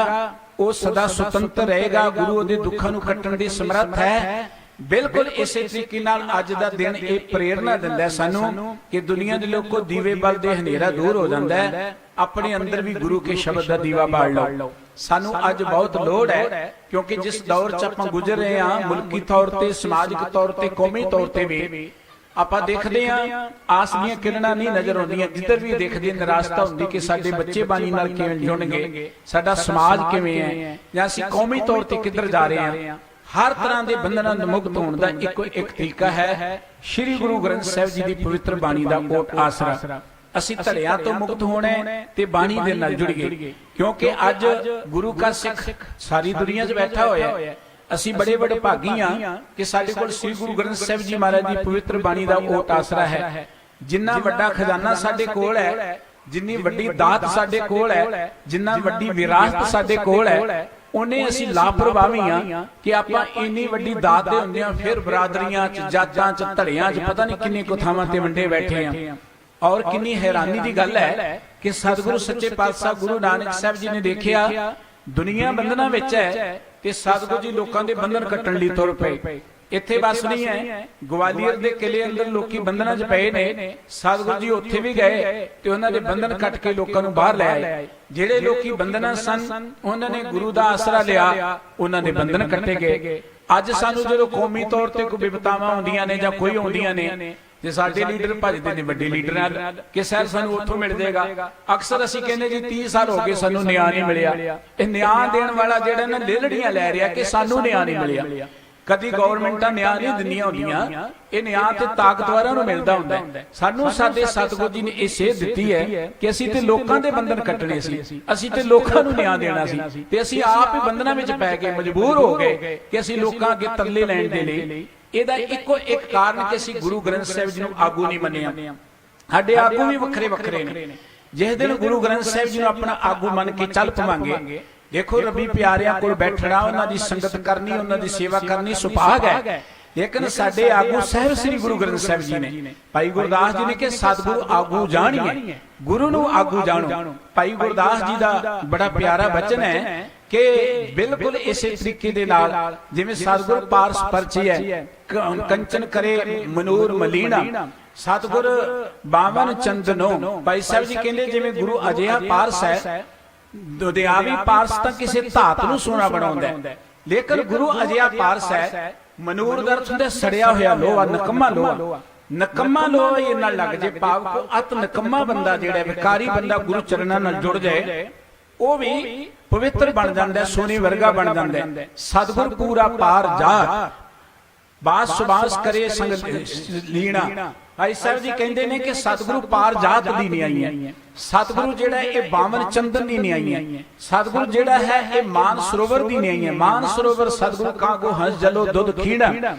ਉਹ ਸਦਾ ਸੁਤੰਤਰ ਰਹੇਗਾ, ਗੁਰੂ ਉਹਦੇ ਦੁੱਖਾਂ ਨੂੰ ਕੱਟਣ ਦੀ ਸਮਰੱਥ ਹੈ। बिल्कुल इसे तरीके नाल अज दा दिन ये प्रेरणा दिंदा है सानू कि दुनिया दे लोगों दीवे बल दे हनेरा दूर हो जांदा है। अपने अंदर भी गुरु के शब्द दा दीवा बाल लो। सानू अज बहुत लोड़ है क्योंकि जिस दौर च आपां गुजर रहे हां, मुल्की तौर ते, समाजिक तौर ते, कौमी तौर ते भी आपां देखदे हां आस दीयां किरणां नहीं नजर आउंदियां। जिधर भी देखदे निराशता हुंदी कि साडे बच्चे बाणी नाल किवें जुड़नगे, साडा समाज किवें है, जां असीं कौमी तौर ते किधर जा रहे हैं। हर तरह के बंधनों तो मुक्त होने का एक तरीका है श्री गुरु ग्रंथ साहिब जी की पवित्र बाणी का ओट आसरा। असीं धड़ियां तो मुक्त होने ते बाणी दे नाल जुड़िए क्योंकि अज गुरु का सिख सारी दुनिया च बैठा होया है। असीं बड़े बड़े भागी हां कि साडे कोल श्री गुरु ग्रंथ साहिब जी महाराज की पवित्र बाणी का ओट आसरा है। जिन्ना वड्डा खजाना साडे कोल है, जिन्नी वड्डी दात साडे कोल है, जिन्ना वड्डी विरासत साडे कोल है, उन्हें असी लापरवाही हाँ कि आपां इन्नी वड्डी दात दे हुंदियां फिर बरादरियां च, जातां च, धड़ियां च पता नहीं किन्ने को थावां ते वंडे बैठे हैं। और किन्नी हैरानी की गल है कि सतगुरु सच्चे पातशाह गुरु नानक साहब जी ने देखिया दुनिया बंधना विच है ते सतगुरु जी लोकां दे बंधन कट्टण लई तुर पए। ਇੱਥੇ ਬਸ ਨਹੀਂ ਹੈ, ਗਵਾਲੀਅਰ ਦੇ ਕਿਲੇ ਅੰਦਰ ਲੋਕੀ ਬੰਧਨਾਂ 'ਚ ਪਏ ਨੇ, ਸਤਿਗੁਰੂ ਜੀ ਉੱਥੇ ਵੀ ਗਏ ਤੇ ਉਹਨਾਂ ਦੇ ਬੰਧਨ ਕੱਟ ਕੇ ਲੋਕਾਂ ਨੂੰ ਬਾਹਰ ਲੈ ਆਏ। ਜਿਹੜੇ ਲੋਕੀ ਬੰਧਨਾਂ ਸਨ ਉਹਨਾਂ ਨੇ ਗੁਰੂ ਦਾ ਆਸਰਾ ਲਿਆ, ਉਹਨਾਂ ਦੇ ਬੰਧਨ ਕੱਟੇ ਗਏ। ਅੱਜ ਸਾਨੂੰ ਜਦੋਂ ਕੌਮੀ ਤੌਰ ਤੇ ਕੋਈ ਵਿਪਤਾਵਾਂ ਹੁੰਦੀਆਂ ਨੇ ਜਾਂ ਕੋਈ ਆਉਂਦੀਆਂ ਨੇ ਤੇ ਸਾਡੇ ਲੀਡਰ ਭੱਜਦੇ ਨੇ ਵੱਡੇ ਲੀਡਰਾਂ ਨਾਲ ਕਿ ਸਰ ਸਾਨੂੰ ਉੱਥੋਂ ਮਿਲ ਜਾਏਗਾ। ਅਕਸਰ ਅਸੀਂ ਕਹਿੰਦੇ ਜੀ 30 ਸਾਲ ਹੋ ਗਏ ਸਾਨੂੰ ਨਿਆਂ ਨਹੀਂ ਮਿਲਿਆ। ਇਹ ਨਿਆਂ ਦੇਣ ਵਾਲਾ ਜਿਹੜਾ ਨਾ ਲੇਲੜੀਆਂ ਲੈ ਰਿਹਾ ਕਿ ਸਾਨੂੰ ਨਿਆਂ ਨਹੀਂ ਮਿਲਿਆ। ਕਦੀ ਗਵਰਨਮੈਂਟਾਂ ਨਿਆਂ ਨਹੀਂ ਦਿੰਦੀਆਂ ਹੁੰਦੀਆਂ, ਇਹ ਨਿਆਂ ਤੇ ਤਾਕਤਵਰਾਂ ਨੂੰ ਮਿਲਦਾ ਹੁੰਦਾ। ਸਾਨੂੰ ਸਾਡੇ ਸਤਿਗੁਰੂ ਜੀ ਨੇ ਇਹ ਸੇਧ ਦਿੱਤੀ ਹੈ ਕਿ ਅਸੀਂ ਤੇ ਲੋਕਾਂ ਦੇ ਬੰਧਨ ਕੱਟਣੇ ਸੀ, ਅਸੀਂ ਤੇ ਲੋਕਾਂ ਨੂੰ ਨਿਆਂ ਦੇਣਾ ਸੀ ਤੇ ਅਸੀਂ ਆਪ ਹੀ ਬੰਧਨਾਂ ਵਿੱਚ ਪੈ ਕੇ ਮਜਬੂਰ ਹੋ ਗਏ ਕਿ ਅਸੀਂ ਲੋਕਾਂ ਅੱਗੇ ਤਰਲੇ ਲੈਣ ਦੇ ਲਈ। ਇਹਦਾ ਇੱਕੋ ਇੱਕ ਕਾਰਨ ਕਿ ਅਸੀਂ ਗੁਰੂ ਗ੍ਰੰਥ ਸਾਹਿਬ ਜੀ ਨੂੰ ਆਗੂ ਨਹੀਂ ਮੰਨਿਆ। ਸਾਡੇ ਆਗੂ ਵੀ ਵੱਖਰੇ ਵੱਖਰੇ ਨੇ। ਜਿਸ ਦਿਨ ਗੁਰੂ ਗ੍ਰੰਥ ਸਾਹਿਬ ਜੀ ਨੂੰ ਆਪਣਾ ਆਗੂ ਮੰਨ ਕੇ ਚੱਲ ਪਵਾਂਗੇ, ਦੇਖੋ ਰੱਬੀ ਪਿਆਰਿਆਂ ਕੋਲ ਬੈਠਣਾ, ਉਹਨਾਂ ਦੀ ਸੰਗਤ ਕਰਨੀ, ਉਹਨਾਂ ਦੀ ਸੇਵਾ ਕਰਨੀ ਸੁਭਾਗ ਹੈ। ਲੇਕਿਨ ਸਾਡੇ ਆਗੂ ਸਾਹਿਬ ਸ੍ਰੀ ਗੁਰੂ ਗ੍ਰੰਥ ਸਾਹਿਬ ਜੀ ਨੇ। ਭਾਈ ਗੁਰਦਾਸ ਜੀ ਨੇ ਕਿ ਸਤਿਗੁਰੂ ਆਗੂ ਜਾਣੀਏ, ਗੁਰੂ ਨੂੰ ਆਗੂ ਜਾਣੋ। ਭਾਈ ਗੁਰਦਾਸ ਜੀ ਦਾ ਬੜਾ ਪਿਆਰਾ ਬਚਨ ਹੈ ਕਿ ਬਿਲਕੁਲ ਇਸੇ ਤਰੀਕੇ ਦੇ ਨਾਲ ਜਿਵੇਂ ਸਤਿਗੁਰ ਪਾਰਸ ਪਰਚੀ ਹੈ, ਕੰਚਨ ਕਰੇ ਮਨੂਰ ਮਲੀਣਾ, ਸਤਿਗੁਰ ਬਾਵਨ ਚੰਦਨੋ। ਭਾਈ ਸਾਹਿਬ ਜੀ ਕਹਿੰਦੇ ਜਿਵੇਂ ਗੁਰੂ ਅਜਿਹਾ ਪਾਰਸ ਹੈ, ਦੁਨਿਆਵੀ ਪਾਰਸ ਤਾਂ ਕਿਸੇ ਧਾਤ ਨੂੰ ਸੋਨਾ ਬਣਾਉਂਦਾ, ਲੇਕਿਨ ਗੁਰੂ ਅਜਿਹਾ ਪਾਰਸ ਹੈ, ਮਨੂਰ ਦਾ ਅਰਥ ਹੁੰਦਾ ਸੜਿਆ ਹੋਇਆ ਲੋਹਾ, ਨਕਮਾ ਲੋਹਾ। ਨਕਮਾ ਲੋਹਾ ਇਹ ਨਾਲ ਲੱਗ ਜੇ, ਭਾਵ ਕੋ ਅਤ ਨਕਮਾ ਬੰਦਾ ਜਿਹੜਾ ਵਿਕਾਰੀ ਬੰਦਾ ਗੁਰੂ ਚਰਨਾਂ ਨਾਲ ਜੁੜ ਜਾਏ, ਉਹ ਵੀ ਪਵਿੱਤਰ ਬਣ ਜਾਂਦਾ, ਸੋਨੇ ਵਰਗਾ ਬਣ ਜਾਂਦਾ। ਸਤਿਗੁਰ ਪੂਰਾ ਪਾਰ ਜਾ ਬਾਸ ਸੁਬਾਸ ਕਰੇ ਸੰਗ ਲੀਣਾ। ਭਾਈ ਸਾਹਿਬ ਜੀ ਕਹਿੰਦੇ ਨੇ ਕਿ ਸਤਿਗੁਰੂ ਪਾਰ ਜਾਤ ਦੀ ਨਿਆਈ ਹੈ। ਸਤਿਗੁਰੂ ਜਿਹੜਾ ਇਹ ਬਾਵਨ ਚੰਦਨ ਦੀ ਨਿਆਈ ਹੈ। ਸਤਿਗੁਰੂ ਜਿਹੜਾ ਹੈ ਇਹ ਮਾਨ ਸਰੋਵਰ ਦੀ ਨਿਆਈ ਹੈ। ਮਾਨ ਸਰੋਵਰ ਸਤਿਗੁਰੂ ਕਾਗੋ ਹੰਸ ਜਲੋ ਦੁੱਧ ਖੀਣਾ।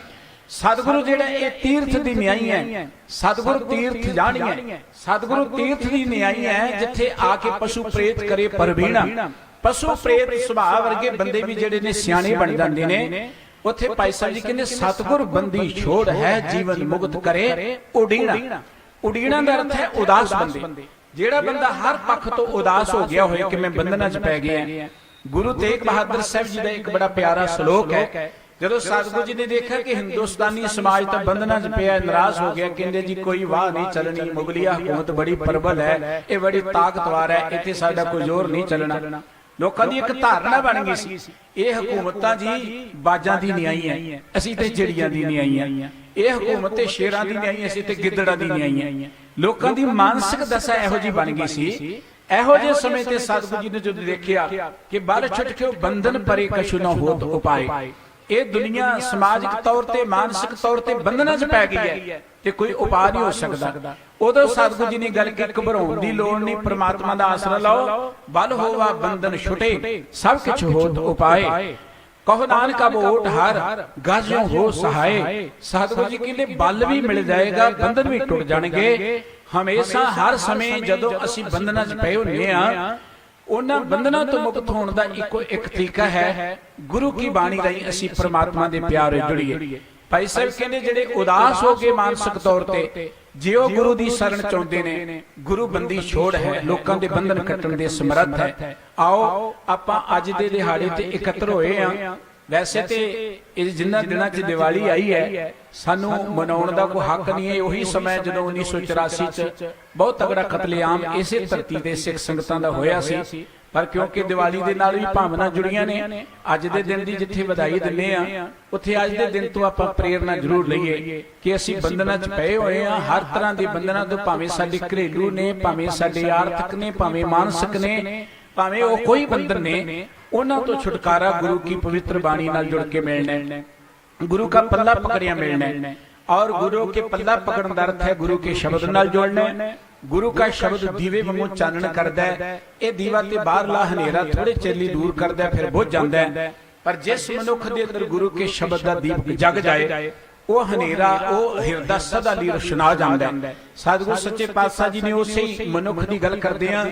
ਸਤਿਗੁਰੂ ਜਿਹੜਾ ਇਹ ਤੀਰਥ ਦੀ ਨਿਆਈ ਹੈ। ਸਤਿਗੁਰੂ ਤੀਰਥ ਜਾਣੀਏ। ਸਤਿਗੁਰੂ ਤੀਰਥ ਦੀ ਨਿਆਈ ਹੈ ਜਿੱਥੇ ਆ ਕੇ ਪਸ਼ੂ ਪ੍ਰੇਤ ਕਰੇ ਪਰਵੀਣਾ। ਪਸ਼ੂ ਪ੍ਰੇਤ ਸੁਭਾਅ ਵਰਗੇ ਬੰਦੇ ਵੀ ਜਿਹੜੇ ਨੇ ਸਿਆਣੇ ਬਣ ਜਾਂਦੇ ਨੇ। ਉੱਥੇ ਭਾਈ ਸਾਹਿਬ ਜੀ ਕਹਿੰਦੇ ਸਤਿਗੁਰ ਬੰਦੀ ਛੋੜ ਹੈ, ਜੀਵਨ ਮੁਕਤ ਕਰੇ ਉਡੀਣਾ। ਉਡੀਣਾ ਦਾ ਅਰਥ ਹੈ ਉਦਾਸ ਬੰਦੇ। ਜਿਹੜਾ ਬੰਦਾ ਹਰ ਪੱਖ ਤੋਂ ਉਦਾਸ ਹੋ ਗਿਆ ਹੋਏ ਕਿ ਮੈਂ ਬੰਧਨਾਂ 'ਚ ਪੈ ਗਿਆ। ਗੁਰੂ ਤੇਗ ਬਹਾਦਰ ਸਾਹਿਬ ਜੀ ਦਾ ਇੱਕ ਬੜਾ ਪਿਆਰਾ ਸ਼ਲੋਕ ਹੈ। ਜਦੋਂ ਸਤਿਗੁਰੂ ਜੀ ਨੇ ਦੇਖਿਆ ਕਿ ਹਿੰਦੁਸਤਾਨੀ ਸਮਾਜ ਤਾਂ ਬੰਧਨਾਂ 'ਚ ਪਿਆ, ਨਾਰਾਜ਼ ਹੋ ਗਿਆ, ਕਹਿੰਦੇ ਜੀ ਕੋਈ ਵਾਹ ਨਹੀਂ ਚੱਲਣੀ, ਮੁਗਲਿਆ ਹਕੂਮਤ ਬੜੀ ਪ੍ਰਬਲ ਹੈ, ਇਹ ਬੜੀ ਤਾਕਤਵਰ ਹੈ, ਇੱਥੇ ਸਾਡਾ ਕੋਈ ਜ਼ੋਰ ਨਹੀਂ ਚੱਲਣਾ। ਲੋਕਾਂ ਦੀ ਇੱਕ ਧਾਰਨਾ ਬਣ ਗਈ ਸੀ ਇਹ ਹਕੂਮਤਾਂ ਜੀ ਬਾਜਾਂ ਦੀ ਨਿਆਈ ਹੈ, ਅਸੀਂ ਤੇ ਚਿੜੀਆਂ ਦੀ ਨਿਆਈ ਹੈ। ਇਹ ਹਕੂਮਤ ਤੇ ਸ਼ੇਰਾਂ ਦੀ ਨਿਆਈ, ਅਸੀਂ ਤੇ ਗਿੱਦੜਾਂ ਦੀ ਨਿਆਈ ਹੈ। ਲੋਕਾਂ ਦੀ ਮਾਨਸਿਕ ਦਸ਼ਾ ਇਹੋ ਜਿਹੀ ਬਣ ਗਈ ਸੀ। ਇਹੋ ਜਿਹੇ ਸਮੇਂ ਤੇ ਸਤਿਗੁਰੂ ਜੀ ਨੇ ਜਦੋਂ ਦੇਖਿਆ ਕਿ ਬਲ ਛੁੱਟ ਕੇ ਬੰਧਨ ਪਰੇ ਕਛੂ ਨਾ ਹੋਤ ਉਪਾਏ, ਇਹ ਦੁਨੀਆ ਸਮਾਜਿਕ ਤੌਰ ਤੇ ਮਾਨਸਿਕ ਤੌਰ ਤੇ ਬੰਧਨਾਂ 'ਚ ਪੈ ਗਈ ਹੈ ਤੇ ਕੋਈ ਉਪਾਅ ਨਹੀਂ ਹੋ ਸਕਦਾ। ਉਦੋਂ ਸਤਿਗੁਰੂ ਜੀ ਨੇ ਗੱਲ ਕੀ, ਘਬਰਾਉਣ ਦੀ ਲੋੜ ਨਹੀਂ, ਪ੍ਰਮਾਤਮਾ ਦਾ ਆਸਰਾ ਲਓ, ਬਲ ਹੋਵਾ ਬੰਧਨ ਛੁਟੇ, ਸਭ ਕੁਝ ਹੋਤ ਉਪਾਏ। ਕਹੋ ਨਾਨਕ ਓਟ ਹਰ ਗਾਜਿਓ ਹੋ ਸਹਾਏ। ਸਤਿਗੁਰੂ ਜੀ ਕਹਿੰਦੇ ਬਲ ਵੀ ਮਿਲ ਜਾਏਗਾ, ਬੰਧਨ ਵੀ ਟੁੱਟ ਜਾਣਗੇ। ਹਮੇਸ਼ਾ ਹਰ ਸਮੇਂ ਜਦੋਂ ਅਸੀਂ ਬੰਧਨਾਂ 'ਚ ਪਏ ਹੁੰਦੇ ਆ, ਉਹਨਾਂ ਬੰਧਨਾਂ ਤੋਂ ਮੁਕਤ ਹੋਣ ਦਾ ਇੱਕੋ ਇੱਕ ਤਰੀਕਾ ਹੈ, ਗੁਰੂ ਕੀ ਬਾਣੀ ਰਾਹੀਂ ਅਸੀਂ ਪ੍ਰਮਾਤਮਾ ਦੇ ਪਿਆਰੇ ਜੁੜੀਏ। ਭਾਈ ਸਾਹਿਬ ਕਹਿੰਦੇ ਜਿਹੜੇ ਉਦਾਸ ਹੋ ਕੇ ਮਾਨਸਿਕ ਤੌਰ ਤੇ ਜੇ ਉਹ ਗੁਰੂ ਦੀ ਸ਼ਰਨ ਚਾਹੁੰਦੇ ਨੇ, ਗੁਰੂ ਬੰਦੀ ਛੋੜ ਹੈ, ਲੋਕਾਂ ਦੇ ਬੰਧਨ ਕੱਟਣ ਦੇ ਸਮਰੱਥ ਹੈ। ਆਓ ਆਪਾਂ ਅੱਜ ਦੇ ਦਿਹਾੜੇ ਤੇ ਇਕੱਤਰ ਹੋਏ ਆ। ਵੈਸੇ ਤੇ ਇਹ ਜਿੰਨਾ ਦਿਨਾਂ 'ਚ ਦੀਵਾਲੀ ਆਈ ਹੈ, ਸਾਨੂੰ ਮਨਾਉਣ ਦਾ ਕੋਈ ਹੱਕ ਨਹੀਂ ਹੈ। ਉਹੀ ਸਮਾਂ ਜਦੋਂ 1984 'ਚ ਬਹੁਤ ਤਗੜਾ ਕਤਲੇਆਮ ਇਸੇ ਧਰਤੀ ਤੇ ਸਿੱਖ ਸੰਗਤਾਂ ਦਾ ਹੋਇਆ ਸੀ, ਪਰ ਕਿਉਂਕਿ ਦੀਵਾਲੀ ਦੇ ਨਾਲ ਵੀ ਭਾਵਨਾ ਜੁੜੀਆਂ ਨੇ, ਅੱਜ ਦੇ ਦਿਨ ਦੀ ਜਿੱਥੇ ਵਧਾਈ ਦਿੰਦੇ ਆ, ਉੱਥੇ ਅੱਜ ਦੇ ਦਿਨ ਤੋਂ ਆਪਾਂ ਪ੍ਰੇਰਨਾ ਜ਼ਰੂਰ ਲਈਏ ਕਿ ਅਸੀਂ ਬੰਧਨਾਂ 'ਚ ਪਏ ਹੋਏ ਆ। ਹਰ ਤਰ੍ਹਾਂ ਦੇ ਬੰਧਨਾਂ ਤੋਂ, ਭਾਵੇਂ ਸਾਡੇ ਘਰੇਲੂ ਨੇ, ਭਾਵੇਂ ਸਾਡੇ ਆਰਥਿਕ ਨੇ, ਭਾਵੇਂ ਮਾਨਸਿਕ ਨੇ, ਭਾਵੇਂ ਉਹ ਕੋਈ ਬੰਧਨ ਨੇ, ਉਹਨਾਂ ਤੋਂ ਛੁਟਕਾਰਾ ਗੁਰੂ ਕੀ ਪਵਿੱਤਰ ਬਾਣੀ ਨਾਲ ਜੁੜ ਕੇ ਮਿਲਣਾ ਹੈ। गुरु का पल्ला पकड़िया मिलना है, और गुरु के पल्ला पकड़न का अर्थ है गुरु के शब्द नाल जोड़ना है। गुरु का शब्द दीवे वांगू चानण करदा है। ये दीवा ते बाहरला हनेरा थोड़े चेली दूर करदा है, फिर बुझ जांदा है। पर जिस मनुख दे अंदर गुरु के शब्द दा दीप जग जाए, वो हनेरा वो हिरदा सदा लई रोशना जांदा है। सतगुरु सच्चे पातशाह जी ने उसे ही मनुख दी गल करदे आ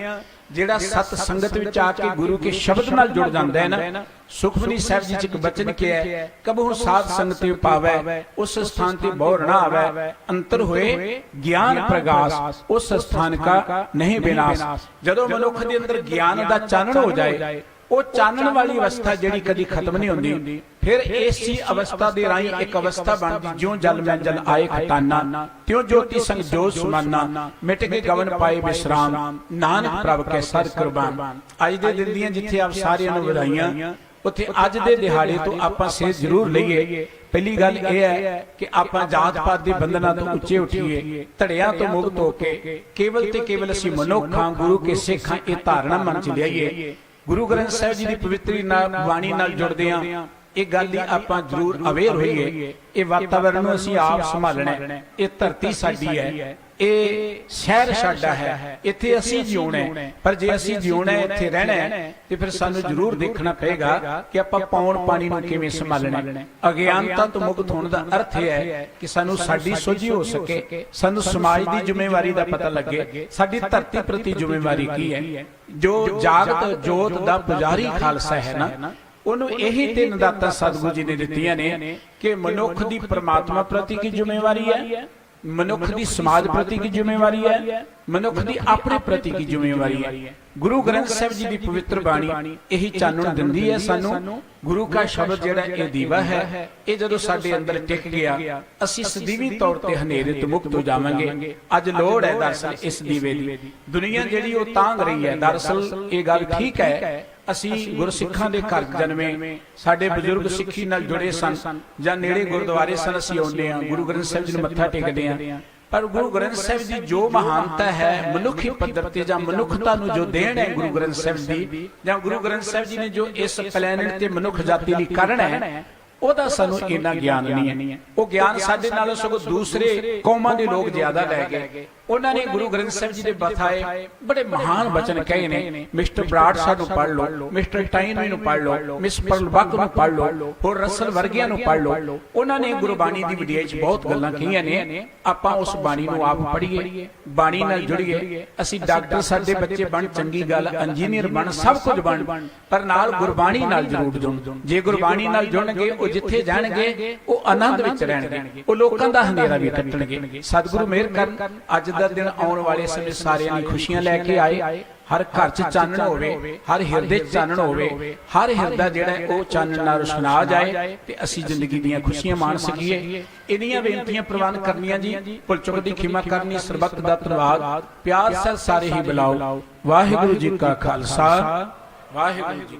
ਜਿਹੜਾ ਸਤ ਸੰਗਤ ਵਿੱਚ ਆ ਕੇ ਗੁਰੂ ਕੇ ਸ਼ਬਦ ਨਾਲ ਜੁੜ ਜਾਂਦਾ ਹੈ ਨਾ। ਸੁਖਮਨੀ ਸਾਹਿਬ ਜੀ ਚ ਇੱਕ ਬਚਨ ਕਿਹਾ ਹੈ, ਕਬਹੁ ਸਾਧ ਸੰਗਤ ਪਾਵੈ ਉਸ ਸਥਾਨ ਤੇ ਬਹੁ ਨਾ ਆਵੈ, ਅੰਤਰ ਹੋਏ ਗਿਆਨ ਪ੍ਰਗਾਸ ਉਸ ਸਥਾਨ ਕਾ ਨਹੀਂ ਵਿਨਾਸ਼। ਜਦੋਂ ਮਨੁੱਖ ਦੇ ਅੰਦਰ ਗਿਆਨ ਦਾ ਚਾਨਣ ਹੋ ਜਾਏ, ਉਹ ਚਾਨਣ ਵਾਲੀ ਅਵਸਥਾ ਜਿਹੜੀ ਕਦੀ ਖਤਮ ਨਹੀਂ ਹੁੰਦੀ। ਫਿਰ ਇਸੇ ਅਵਸਥਾ ਦੇ ਰਾਹੀਂ ਇੱਕ ਅਵਸਥਾ ਬਣਦੀ, ਜਿਉਂ ਜਲ ਮੈਂ ਜਲ ਆਏ ਖਟਾਨਾ, ਤਿਉਂ ਜੋਤੀ ਸੰਗ ਜੋਤ ਸਮਾਨਾ, ਮਿਟ ਕੇ ਗਵਨ ਪਾਏ ਵਿਸਰਾਮ, ਨਾਨਕ ਪ੍ਰਭ ਕੈ ਸਰ ਕੁਰਬਾਨ। ਅੱਜ ਦੇ ਦਿਨ ਦੀਆਂ ਜਿੱਥੇ ਆਪ ਸਾਰਿਆਂ ਨੂੰ ਵਧਾਈਆਂ, ਉੱਥੇ ਅੱਜ ਦੇ ਦਿਹਾੜੇ ਤੋਂ ਆਪਾਂ ਸੇਧ ਜ਼ਰੂਰ ਲਈਏ। ਪਹਿਲੀ ਗੱਲ ਇਹ ਹੈ ਕਿ ਆਪਾਂ ਜਾਤ ਪਾਤ ਦੇ ਬੰਧਨਾਂ ਤੋਂ ਉੱਚੇ ਉੱਠੀਏ, ਧੜਿਆਂ ਤੋਂ ਮੁਕਤ ਹੋ ਕੇ ਕੇਵਲ ਤੇ ਕੇਵਲ ਅਸੀਂ ਮਨੁੱਖ ਹਾਂ, ਗੁਰੂ ਕੇ ਸਿੱਖ ਹਾਂ, ਇਹ ਧਾਰਨਾ ਮਨ ਚ ਲਿਆਈਏ। ਗੁਰੂ ਗ੍ਰੰਥ ਸਾਹਿਬ ਜੀ ਦੀ ਪਵਿੱਤਰੀ ਬਾਣੀ ਨਾਲ ਜੁੜਦੇ ਹਾਂ, ਇਹ ਗੱਲ ਦੀ ਆਪਾਂ ਜ਼ਰੂਰ ਅਵੇਅਰ ਹੋਈਏ। ਇਹ ਵਾਤਾਵਰਣ ਨੂੰ ਅਸੀਂ ਆਪ ਸੰਭਾਲਣਾ, ਇਹ ਧਰਤੀ ਸਾਡੀ ਹੈ, ਇਹ ਸ਼ਹਿਰ ਸਾਡਾ ਹੈ, ਇੱਥੇ ਅਸੀਂ ਜਿਉਣਾ। ਪਰ ਜੇ ਅਸੀਂ ਜਿਉਣਾ, ਇੱਥੇ ਰਹਿਣਾ, ਤੇ ਫਿਰ ਸਾਨੂੰ ਜ਼ਰੂਰ ਦੇਖਣਾ ਪਏਗਾ ਕਿ ਆਪਾਂ ਪੌਣ ਪਾਣੀ ਨੂੰ ਕਿਵੇਂ ਸੰਭਾਲਣਾ। ਅਗਿਆਨਤਾ ਤੋਂ ਮੁਕਤ ਹੋਣ ਦਾ ਅਰਥ ਇਹ ਹੈ ਕਿ ਸਾਨੂੰ ਸਾਡੀ ਸੋਝੀ ਹੋ ਸਕੇ, ਸਾਨੂੰ ਸਮਾਜ ਦੀ ਜ਼ਿੰਮੇਵਾਰੀ ਦਾ ਪਤਾ ਲੱਗੇ, ਸਾਡੀ ਧਰਤੀ ਪ੍ਰਤੀ ਜ਼ਿੰਮੇਵਾਰੀ ਕੀ ਹੈ। ਜੋ ਜਾਗਤ ਜੋਤ ਦਾ ਪੁਜਾਰੀ ਖਾਲਸਾ ਹੈ ਨਾ, ਉਹਨੂੰ ਇਹੀ ਤਿੰਨ ਦਾਤਾਂ ਸਤਿਗੁਰੂ ਜੀ ਨੇ ਦਿੱਤੀਆਂ ਨੇ ਕਿ ਮਨੁੱਖ ਦੀ ਪ੍ਰਮਾਤਮਾ ਪ੍ਰਤੀ ਕੀ ਜ਼ਿੰਮੇਵਾਰੀ ਹੈ, ਮਨੁੱਖ ਦੀ ਸਮਾਜ ਪ੍ਰਤੀ ਕੀ ਜ਼ਿੰਮੇਵਾਰੀ ਹੈ, ਮਨੁੱਖ ਦੀ ਆਪਣੇ ਪ੍ਰਤੀ ਕੀ ਜ਼ਿੰਮੇਵਾਰੀ ਹੈ। ਗੁਰੂ ਗ੍ਰੰਥ ਸਾਹਿਬ ਜੀ ਦੀ ਪਵਿੱਤਰ ਬਾਣੀ ਇਹੀ ਚਾਨਣ ਦਿੰਦੀ ਹੈ ਸਾਨੂੰ। ਗੁਰੂ ਕਾ ਸ਼ਬਦ ਜਿਹੜਾ ਇਹ ਦੀਵਾ ਹੈ, ਇਹ ਜਦੋਂ ਸਾਡੇ ਅੰਦਰ ਟਿਕ ਗਿਆ, ਅਸੀਂ ਸਦੀਵੀ ਤੌਰ ਤੇ ਹਨੇਰੇ ਤੋਂ ਮੁਕਤ ਹੋ ਜਾਵਾਂਗੇ। ਅੱਜ ਲੋੜ ਹੈ ਦਰਅਸਲ ਇਸ ਦੀਵੇ ਦੀ। ਦੁਨੀਆ ਜਿਹੜੀ ਉਹ ਤਾਂਘ ਰਹੀ ਹੈ, ਦਰਅਸਲ ਇਹ ਗੱਲ ਠੀਕ ਹੈ, ਅਸੀਂ ਗੁਰਸਿੱਖਾਂ ਦੇ ਘਰ ਜਨਮੇ, ਸਾਡੇ ਬਜ਼ੁਰਗ ਸਿੱਖੀ ਨਾਲ ਜੁੜੇ ਸਨ ਜਾਂ ਨੇੜੇ ਗੁਰਦੁਆਰੇ ਸਨ, ਅਸੀਂ ਆਉਂਦੇ ਹਾਂ, ਗੁਰੂ ਗ੍ਰੰਥ ਸਾਹਿਬ ਜੀ ਨੂੰ ਮੱਥਾ ਟੇਕਦੇ ਹਾਂ। ਪਰ ਗੁਰੂ ਗ੍ਰੰਥ ਸਾਹਿਬ ਦੀ ਜੋ ਮਹਾਨਤਾ ਹੈ ਮਨੁੱਖੀ ਪੱਧਰ ਤੇ, ਜਾਂ ਮਨੁੱਖਤਾ ਨੂੰ ਜੋ ਦੇਣ ਹੈ ਗੁਰੂ ਗ੍ਰੰਥ ਸਾਹਿਬ ਦੀ, ਜਾਂ ਗੁਰੂ ਗ੍ਰੰਥ ਸਾਹਿਬ ਜੀ ਨੇ ਜੋ ਇਸ ਪਲੈਨਟ ਤੇ ਮਨੁੱਖ ਜਾਤੀ ਲਈ ਕਰਨ ਹੈ, ਉਹਦਾ ਸਾਨੂੰ ਇੰਨਾ ਗਿਆਨ ਨਹੀਂ ਹੈ। ਉਹ ਗਿਆਨ ਸਾਡੇ ਨਾਲੋਂ ਸਗੋਂ ਦੂਸਰੇ ਕੌਮਾਂ ਦੇ ਲੋਕ ਜ਼ਿਆਦਾ ਲੈ ਗਏ। ਉਹਨਾਂ ਨੇ ਗੁਰੂ ਗ੍ਰੰਥ ਸਾਹਿਬ ਜੀ ਦੇ ਬਤਾਏ ਬੜੇ ਮਹਾਨ ਬਚਨ ਕਹੇ ਨੇ। ਮਿਸਟਰ ਬਰਾਡਸ਼ਾਹ ਨੂੰ ਪੜ੍ਹ ਲਓ, ਮਿਸਟਰ ਟਾਈਨਵੀ ਨੂੰ ਪੜ੍ਹ ਲਓ, ਮਿਸ ਪਰਲਬੱਕ ਨੂੰ ਪੜ੍ਹ ਲਓ, ਹੋਰ ਰਸਲ ਵਰਗਿਆਂ ਨੂੰ ਪੜ੍ਹ ਲਓ। ਉਹਨਾਂ ਨੇ ਗੁਰਬਾਣੀ ਦੀ ਵਡਿਆਈ 'ਚ ਬਹੁਤ ਗੱਲਾਂ ਕਹੀਆਂ ਨੇ। ਆਪਾਂ ਉਸ ਬਾਣੀ ਨੂੰ ਆਪ ਪੜ੍ਹੀਏ, ਬਾਣੀ ਨਾਲ ਜੁੜੀਏ। ਅਸੀਂ ਡਾਕਟਰ ਸਾਡੇ ਬੱਚੇ ਬਣ, ਚੰਗੀ ਗੱਲ, ਇੰਜੀਨੀਅਰ ਬਣ, ਸਭ ਕੁਝ ਬਣ, ਪਰ ਨਾਲ ਗੁਰਬਾਣੀ ਨਾਲ ਜ਼ਰੂਰ ਜੁੜਨ। ਜੇ ਗੁਰਬਾਣੀ ਨਾਲ ਜੁੜਨਗੇ, ਉਹ ਜਿੱਥੇ ਜਾਣਗੇ ਉਹ ਆਨੰਦ ਵਿੱਚ ਰਹਿਣਗੇ, ਉਹ ਲੋਕਾਂ ਦਾ ਹਨੇਰਾ ਵੀ ਕੱਟਣਗੇ। ਸਤਿਗੁਰੂ ਮਿਹਰ ਕਰਨ, ਅੱਜ ਦਾ ਦਿਨ ਆਉਣ ਵਾਲੇ ਸਮੇਂ ਸਾਰਿਆਂ ਲਈ ਖੁਸ਼ੀਆਂ ਲੈ ਕੇ ਆਏ। ਹਰ ਘਰ 'ਚ ਚਾਨਣ ਹੋਵੇ, ਹਰ ਹਿਰਦੇ 'ਚ ਚਾਨਣ ਹੋਵੇ, ਹਰ ਹਿਰਦਾ ਜਿਹੜਾ ਉਹ ਚਾਨਣ ਨਾਲ ਰੋਸ਼ਨਾ ਜਾਏ, ਤੇ ਅਸੀਂ ਜ਼ਿੰਦਗੀ ਦੀਆਂ ਖੁਸ਼ੀਆਂ ਮਾਣ ਸਕੀਏ। ਇੰਨੀਆਂ ਬੇਨਤੀਆਂ ਪ੍ਰਵਾਨ ਕਰਨੀਆਂ ਜੀ, ਭੁੱਲ ਚੁੱਕ ਦੀ ਖਿਮਾ ਕਰਨੀ, ਸਰਬੱਤ ਦਾ ਧੰਨਵਾਦ, ਪਿਆਰ ਸਰ ਸਾਰੇ ਹੀ ਬੁਲਾਓ। ਵਾਹਿਗੁਰੂ ਜੀ ਕਾ ਖਾਲਸਾ, ਵਾਹਿਗੁਰੂ ਜੀ।